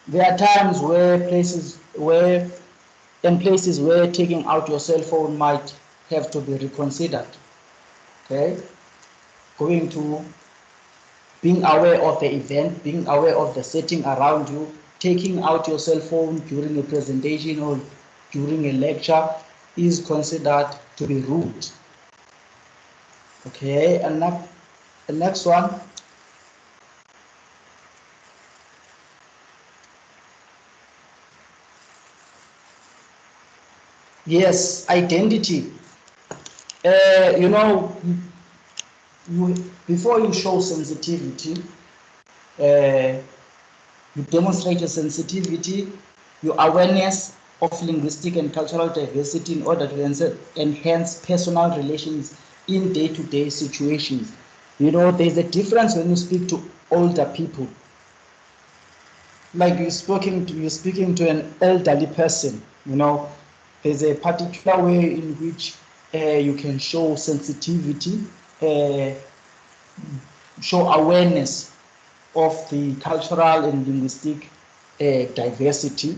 There are times places where taking out your cell phone might have to be reconsidered. Okay, going to being aware of the event, being aware of the setting around you, taking out your cell phone during a presentation or during a lecture is considered to be rude. Okay, and the next one. Yes, identity. You know, before you show sensitivity, you demonstrate your sensitivity, your awareness of linguistic and cultural diversity in order to enhance personal relations in day-to-day situations. There's a difference when you speak to older people. Like you're speaking to an elderly person. There's a particular way in which you can show sensitivity, uh, show awareness of the cultural and linguistic diversity.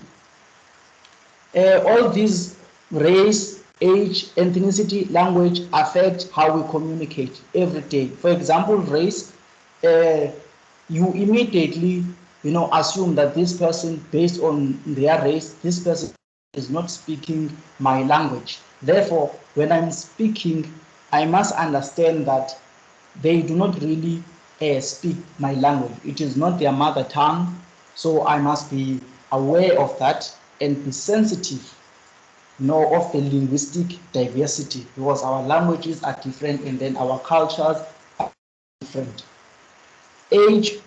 All these race, age, ethnicity, language affect how we communicate every day. For example, race, you immediately, assume that this person, based on their race, this person is not speaking my language. Therefore, when I'm speaking, I must understand that they do not really speak my language. It is not their mother tongue, so I must be aware of that and be sensitive, of the linguistic diversity, because our languages are different and then our cultures are different. Age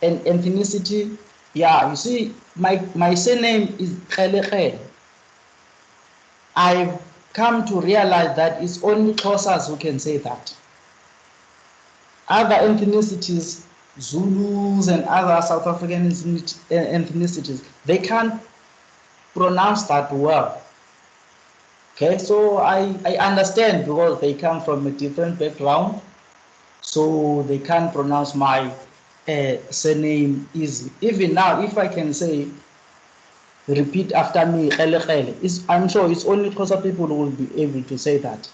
and ethnicity, yeah, you see, my surname is Khelekele. I've come to realize that it's only Xhosas who can say that. Other ethnicities, Zulus and other South African ethnicities, they can't pronounce that well. Okay, so I understand because they come from a different background, so they can't pronounce my surname easy. Even now, if I can say, repeat after me, I'm sure it's only Xhosa people who will be able to say that.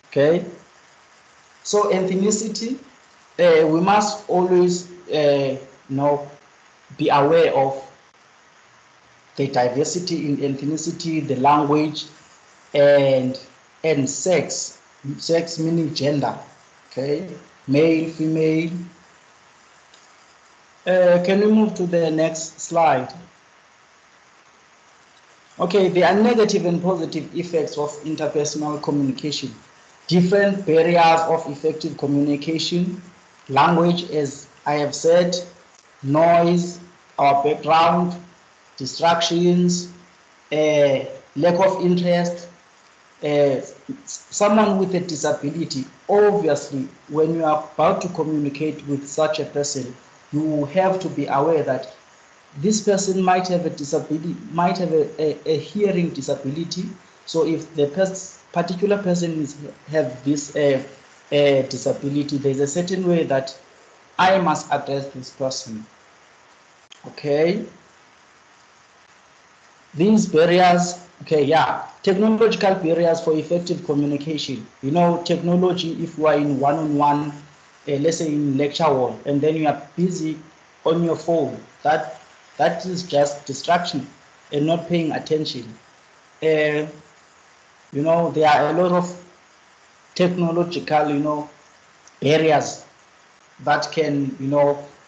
Okay, so ethnicity, we must always be aware of the diversity in ethnicity, the language, and sex. Sex meaning gender. Okay, male, female. Can we move to the next slide? Okay, there are negative and positive effects of interpersonal communication. Different barriers of effective communication. Language, as I have said, noise, our background, distractions, lack of interest. Someone with a disability, obviously, when you are about to communicate with such a person, you have to be aware that this person might have a disability, might have a hearing disability. So if the particular person have this disability, there's a certain way that I must address this person. Okay. These barriers, okay, yeah, technological barriers for effective communication. Technology, if you are in one-on-one, let's say in lecture hall, and then you are busy on your phone, that is just distraction and not paying attention. There are a lot of technological, barriers that can,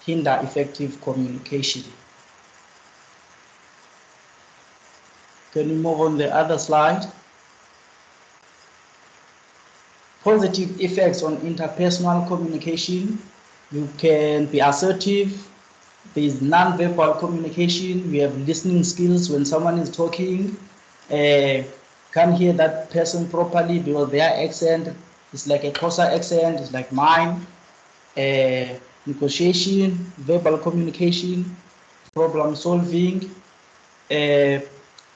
hinder effective communication. Can we move on the other slide? Positive effects on interpersonal communication. You can be assertive. There is non-verbal communication. We have listening skills when someone is talking. Can't hear that person properly because their accent is like a Xhosa accent, it's like mine. Negotiation, verbal communication, problem solving,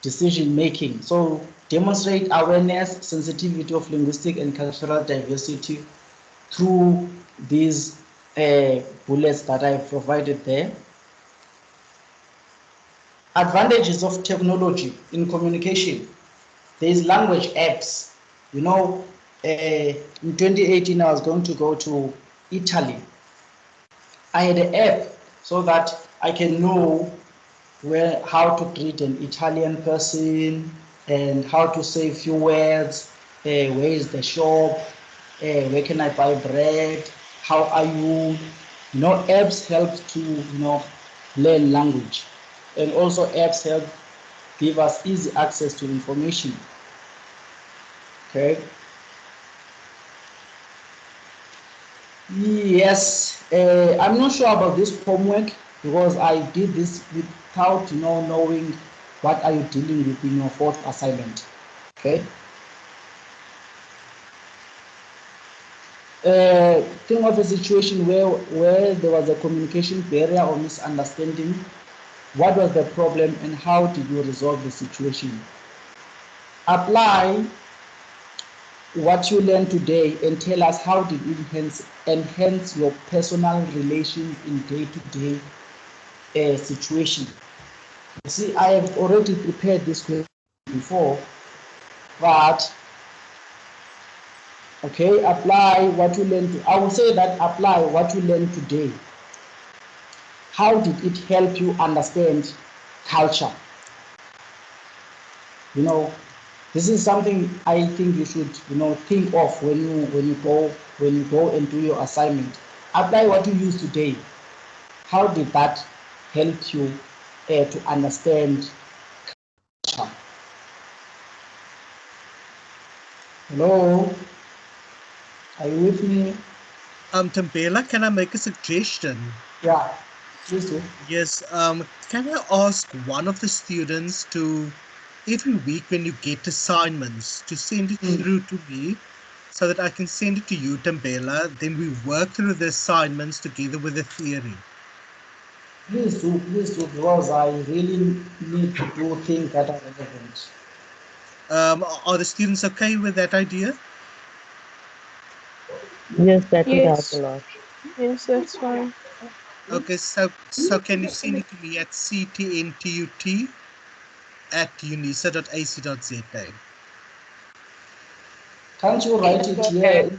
decision making. So demonstrate awareness, sensitivity of linguistic and cultural diversity through these bullets that I provided there. Advantages of technology in communication. There is language apps. In 2018, I was going to go to Italy. I had an app so that I can know how to greet an Italian person and how to say a few words. Where is the shop? Where can I buy bread? How are you? Apps help to learn language, and also apps help give us easy access to information. Okay. Yes, I'm not sure about this homework because I did this without knowing what are you dealing with in your fourth assignment. Okay. Think of a situation where there was a communication barrier or misunderstanding. What was the problem and how did you resolve the situation? Apply what you learned today and tell us how did it enhance your personal relations in day-to-day situation. You see, I have already prepared this question before, But okay, apply what you learned. I will say that apply what you learned today. How did it help you understand culture? You know, this is something I think you should, think of when you go and do your assignment. Apply what you used today. How did that help you to understand culture? Hello, are you with me? Tembela, can I make a suggestion? Yeah, please do. Yes, can I ask one of the students to, every week when you get assignments, to send it through to me so that I can send it to you, Tembela. Then we work through the assignments together with the theory. Please do, because I really need to do things that are relevant. Are the students okay with that idea? Yes, that would help a Yes. lot. Yes, that's fine. Okay, so can you send it to me at ctntut@unisa.ac.za? Can't you write it Okay. here?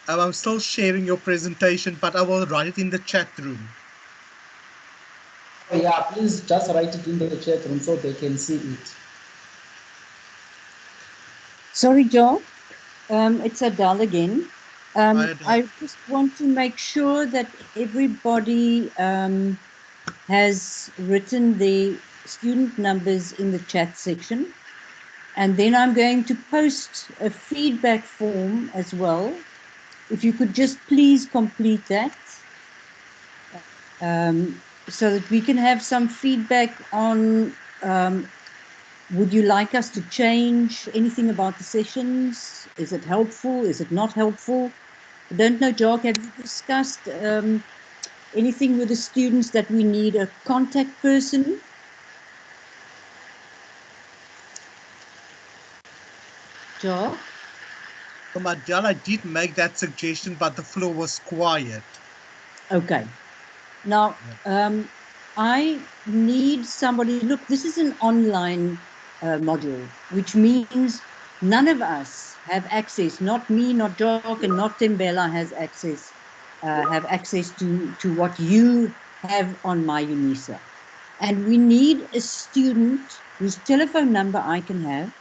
I'm still sharing your presentation, but I will write it in the chat room. Oh, yeah, please just write it in the chat room so they can see it. Sorry, Joe. It's Adele again. Adele. I just want to make sure that everybody has written their student numbers in the chat section. And then I'm going to post a feedback form as well. If you could just please complete that so that we can have some feedback on would you like us to change anything about the sessions? Is it helpful? Is it not helpful? I don't know, Jock, have you discussed anything with the students that we need a contact person? Jock? Adele, I did make that suggestion, but the floor was quiet. Okay. Now, I need somebody, look, this is an online module, which means none of us have access, not me, not Jock, and not Tembela have access to what you have on my UNISA. And we need a student whose telephone number I can have,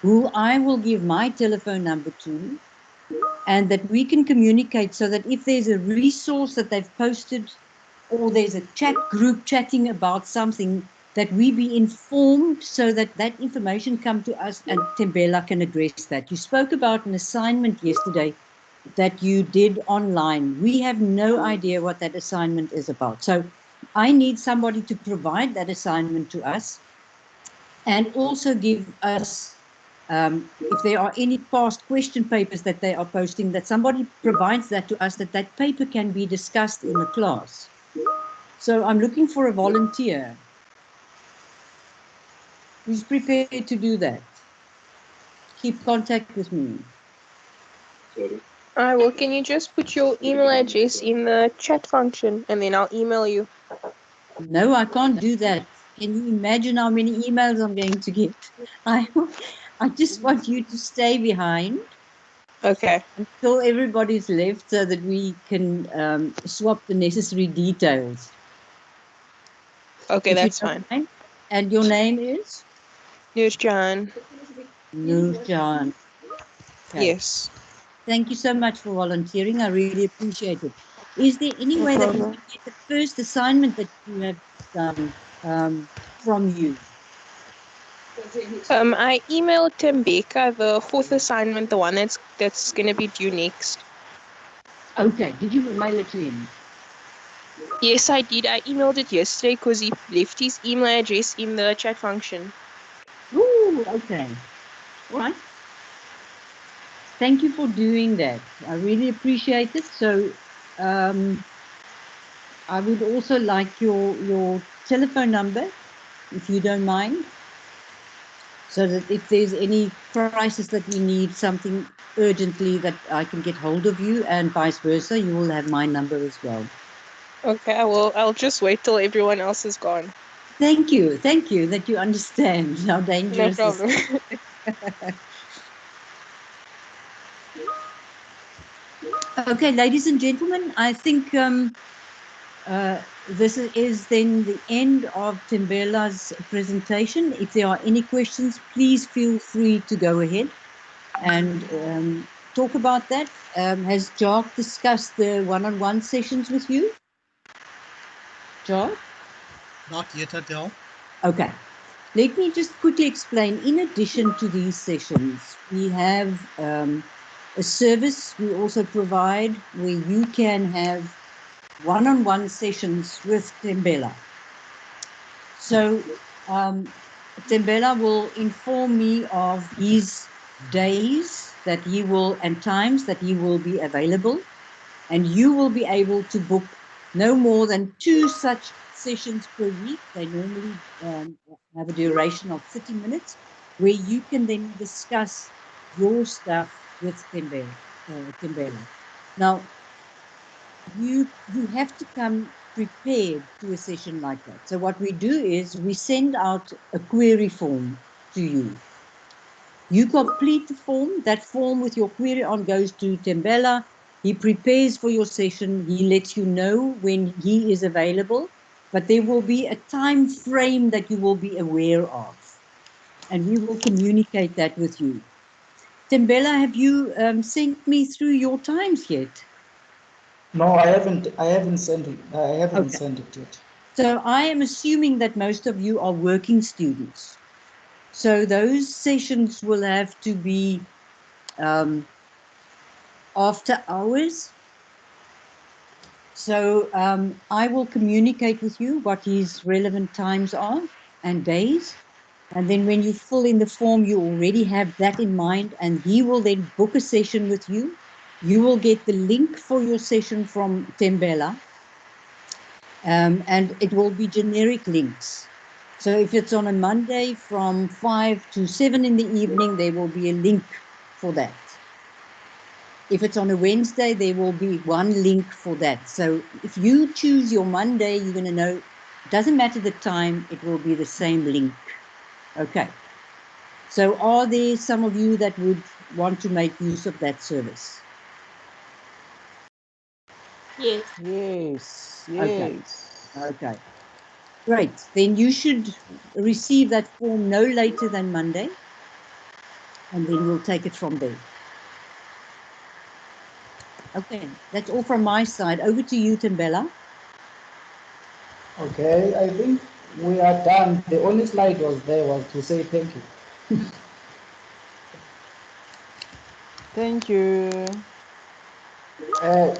who I will give my telephone number to, and that we can communicate so that if there's a resource that they've posted or there's a chat group chatting about something, that we be informed so that that information come to us and Tembela can address that. You spoke about an assignment yesterday that you did online. We have no idea what that assignment is about. So I need somebody to provide that assignment to us and also give us, if there are any past question papers that they are posting, that somebody provides that to us, that that paper can be discussed in the class. So I'm looking for a volunteer who's prepared to do that. Keep contact with me. I will. Can you just put your email address in the chat function and then I'll email you? No, I can't do that. Can you imagine how many emails I'm going to get? I just want you to stay behind. Okay. Until everybody's left so that we can swap the necessary details. Okay, that's fine. Mind. And your name is? Nurjan. Nurjan. Okay. Yes. Thank you so much for volunteering. I really appreciate it. Is there any way that we can get the first assignment that you have done from you? I emailed Tembeka the fourth assignment, the one that's gonna be due next. Okay. Did you mail it to him? Yes, I did. I emailed it yesterday because he left his email address in the chat function. Ooh, okay. All right. Thank you for doing that. I really appreciate it. So I would also like your telephone number, if you don't mind, so that if there's any crisis that we need something urgently, that I can get hold of you, and vice versa, you will have my number as well. Okay, I'll just wait till everyone else is gone. Thank you that you understand how No dangerous this problem. is. Okay, ladies and gentlemen, I think this is then the end of Tembela's presentation. If there are any questions, please feel free to go ahead and talk about that. Has Jock discussed the one-on-one sessions with you? Jock? Not yet, Adele. Okay. Let me just quickly explain. In addition to these sessions, we have a service we also provide where you can have one-on-one sessions with Tembela. So Tembela will inform me of his days that he will and times that he will be available, and you will be able to book no more than 2 such sessions per week. They normally have a duration of 30 minutes, where you can then discuss your stuff with Tembela. Now, you have to come prepared to a session like that. So what we do is we send out a query form to you. You complete the form. That form with your query on goes to Tembela. He prepares for your session. He lets you know when he is available, but there will be a time frame that you will be aware of, and we will communicate that with you. Tembela, have you sent me through your times yet? No, I haven't sent it. I haven't Okay. sent it yet. So I am assuming that most of you are working students. So those sessions will have to be after hours. So I will communicate with you what his relevant times are and days. And then when you fill in the form, you already have that in mind, and he will then book a session with you. You will get the link for your session from Tembela, and it will be generic links. So if it's on a Monday from 5 to 7 in the evening, there will be a link for that. If it's on a Wednesday, there will be one link for that. So if you choose your Monday, you're going to know, it doesn't matter the time, it will be the same link. Okay. So are there some of you that would want to make use of that service? Yes. Yes, Okay. yes. Okay. Great. Then you should receive that form no later than Monday, and then we'll take it from there. Okay, that's all from my side. Over to you, Tembela. Okay, I think we are done. The only slide was there was to say thank you. Thank you.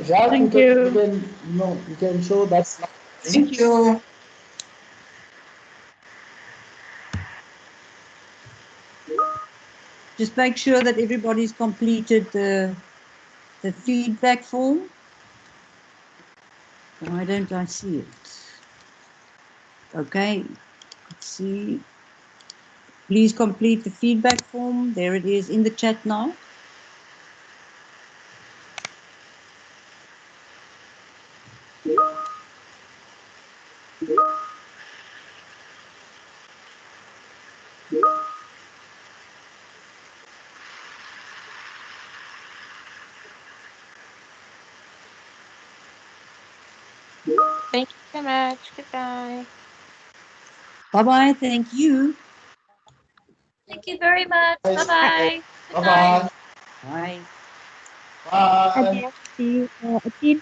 Jacques, Thank you you. can, you can show that slide. Thank you. Just make sure that everybody's completed the feedback form. Why don't I see it? Okay, let's see. Please complete the feedback form. There it is in the chat now. Thank you so much. Goodbye. Bye-bye. Thank you. Thank you very much. Bye-bye. Good night. Bye-bye. Bye. Bye. Atin.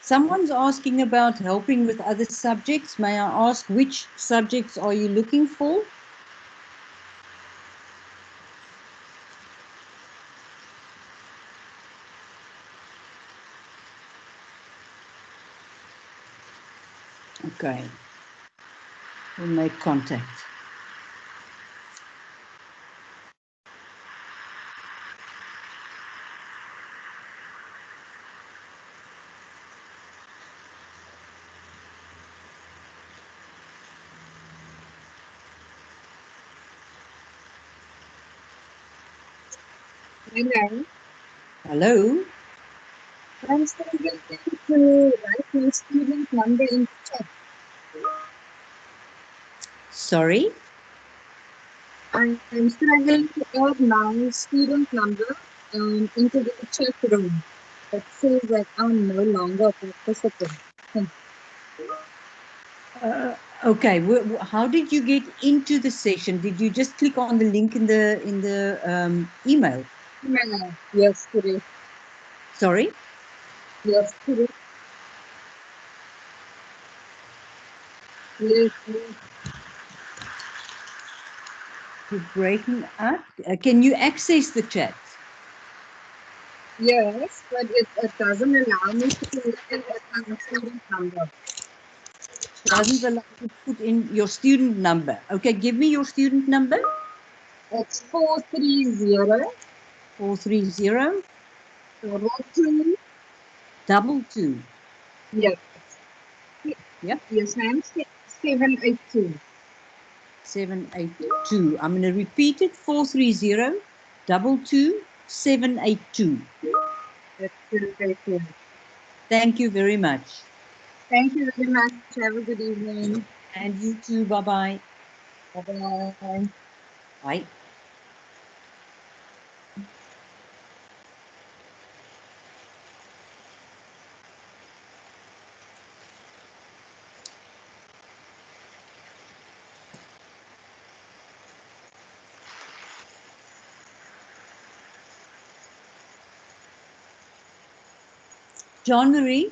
Someone's asking about helping with other subjects. May I ask which subjects are you looking for? Okay. We'll make contact. Hello. Hello. I'm struggling to write my student number in the chat. Sorry? I'm struggling to add my student number into the chat room. It says that I'm no longer a participant. Okay. How did you get into the session? Did you just click on the link in the email? Email. Yes, correct. Sorry? Yes, correct. Yes, yes. You're breaking up. Can you access the chat? Yes, but it doesn't allow me to add my student number. Doesn't allow you to put in your student number. Okay, give me your student number. It's 430 430 22. 22. Yes. Yep. Yes, ma'am. 782. 782. I'm going to repeat it. 430 22 782. That's perfect. Thank you very much. Thank you very much. Have a good evening. And you too. Bye-bye. Bye-bye. Bye. John Marie,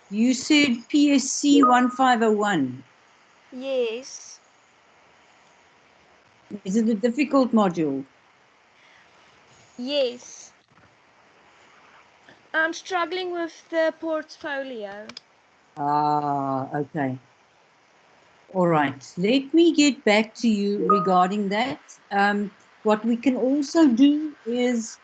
you said PSC 1501. Yes. Is it a difficult module? Yes. I'm struggling with the portfolio. Ah, okay. All right. Let me get back to you regarding that. What we can also do is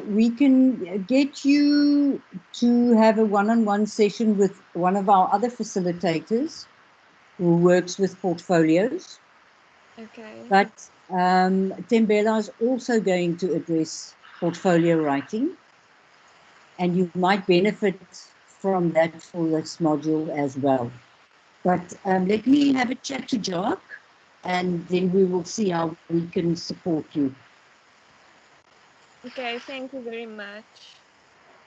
we can get you to have a one-on-one session with one of our other facilitators who works with portfolios. Okay. But Tembela is also going to address portfolio writing, and you might benefit from that for this module as well. But let me have a chat to Jock, and then we will see how we can support you. Okay, thank you very much.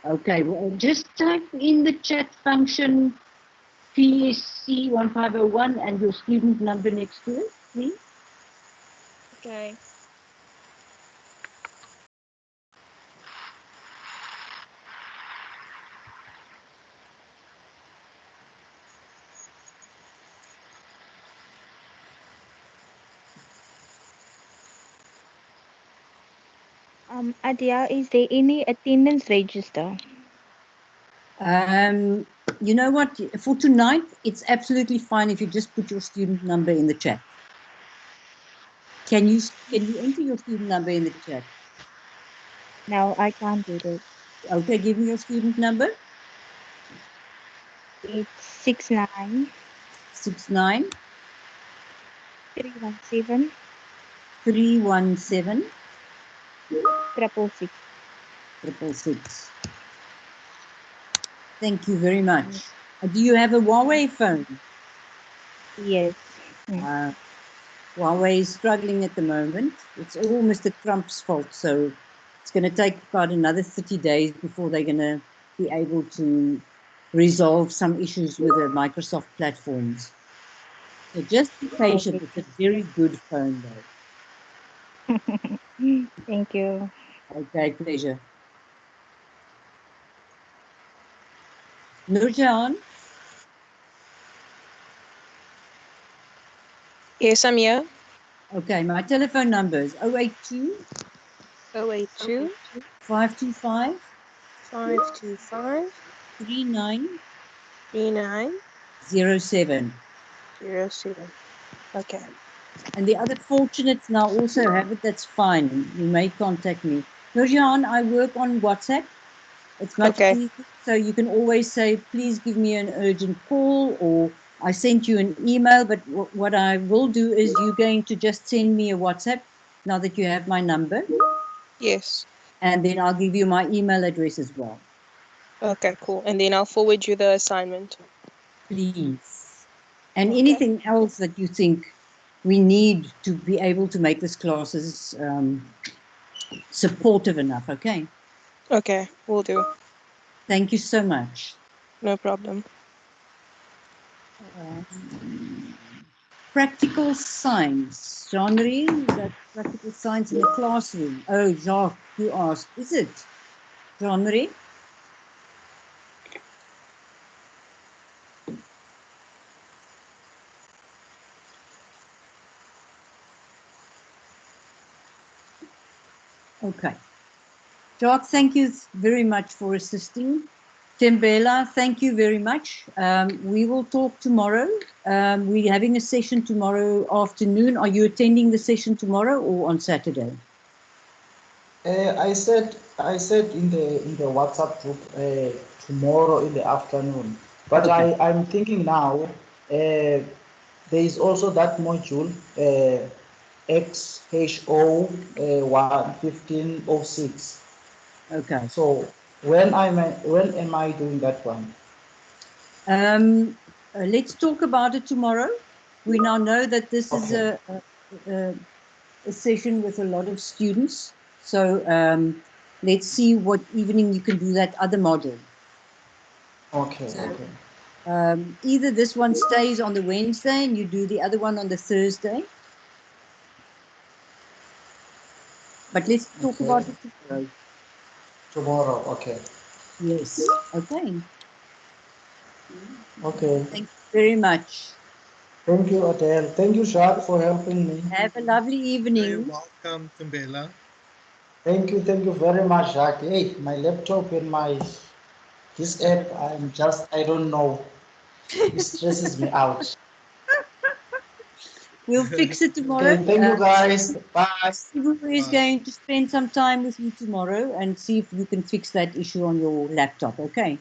Okay, well, just type in the chat function PSC 1501 and your student number next to it, please. Okay. Adia, is there any attendance register? You know what? For tonight, it's absolutely fine if you just put your student number in the chat. Can you enter your student number in the chat? No, I can't do that. Okay, give me your student number. It's 69 69 317 317 666. 666. Thank you very much. Do you have a Huawei phone? Yes. Huawei is struggling at the moment. It's all Mr. Trump's fault, so it's going to take about another 30 days before they're going to be able to resolve some issues with the Microsoft platforms. So just be patient. It's a very good phone, though. Thank you. Okay, pleasure. Nurjan? Yes, I'm here. Okay, my telephone number is 082 082 525 525 3907. Okay. And the other fortunates now also have it. That's fine. You may contact me. Nurjan, I work on WhatsApp. It's much Okay. easier. So you can always say, please give me an urgent call, or I sent you an email. But what I will do is you're going to just send me a WhatsApp now that you have my number. Yes. And then I'll give you my email address as well. Okay, cool. And then I'll forward you the assignment. Please. And Okay. anything else that you think we need to be able to make this classes supportive enough, okay? Okay, will do. Thank you so much. No problem. Practical science. Jean-Marie, that practical science in the classroom. Oh, Jacques, you asked, is it? Jean-Marie? Okay. Jacques, thank you very much for assisting. Tembela, thank you very much. We will talk tomorrow. We're having a session tomorrow afternoon. Are you attending the session tomorrow or on Saturday? I said in the WhatsApp group tomorrow in the afternoon. But Okay. I'm thinking now there is also that module XHO 1506. Okay. So when am I doing that one? Let's talk about it tomorrow. We now know that this is a session with a lot of students. So let's see what evening you can do that other module. Okay, So, okay. either this one stays on the Wednesday and you do the other one on the Thursday. But let's talk about it tomorrow. Tomorrow, okay. Yes. Okay. Okay. Thank you very much. Thank you, Adele. Thank you, Jacques, for helping me. Have a lovely evening. You're welcome, Tembela. Thank you very much, Jacques. Hey, my laptop and this app, I don't know. It stresses me out. We'll fix it tomorrow. Okay, thank you guys. Bye. Sibu is going to spend some time with you tomorrow and see if you can fix that issue on your laptop, okay?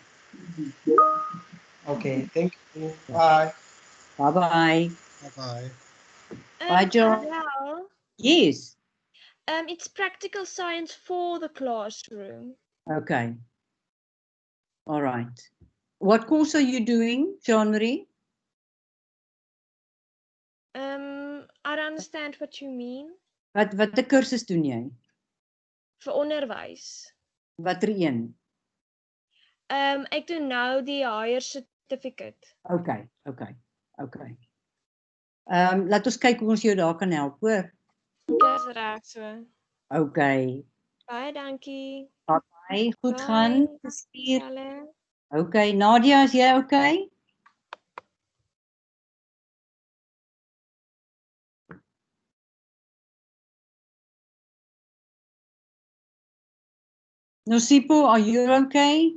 Okay, thank you. Bye. Bye-bye. Bye-bye. Bye, John. Adele, Yes. it's practical science for the classroom. Okay. All right. What course are you doing, Jean-Marie? I don't understand what you mean. Wat 'n kursus doen jy? Vir onderwys. Watter een? Ek doen nou die higher certificate. Okay. Laat ons kyk hoe ons jou daar kan help, hoor. Dis reg so. Okay. Baie dankie. Bye. Goed gaan. Plezier. Hallo. Okay, Nadia, is jy okay? Nosipo, are you okay?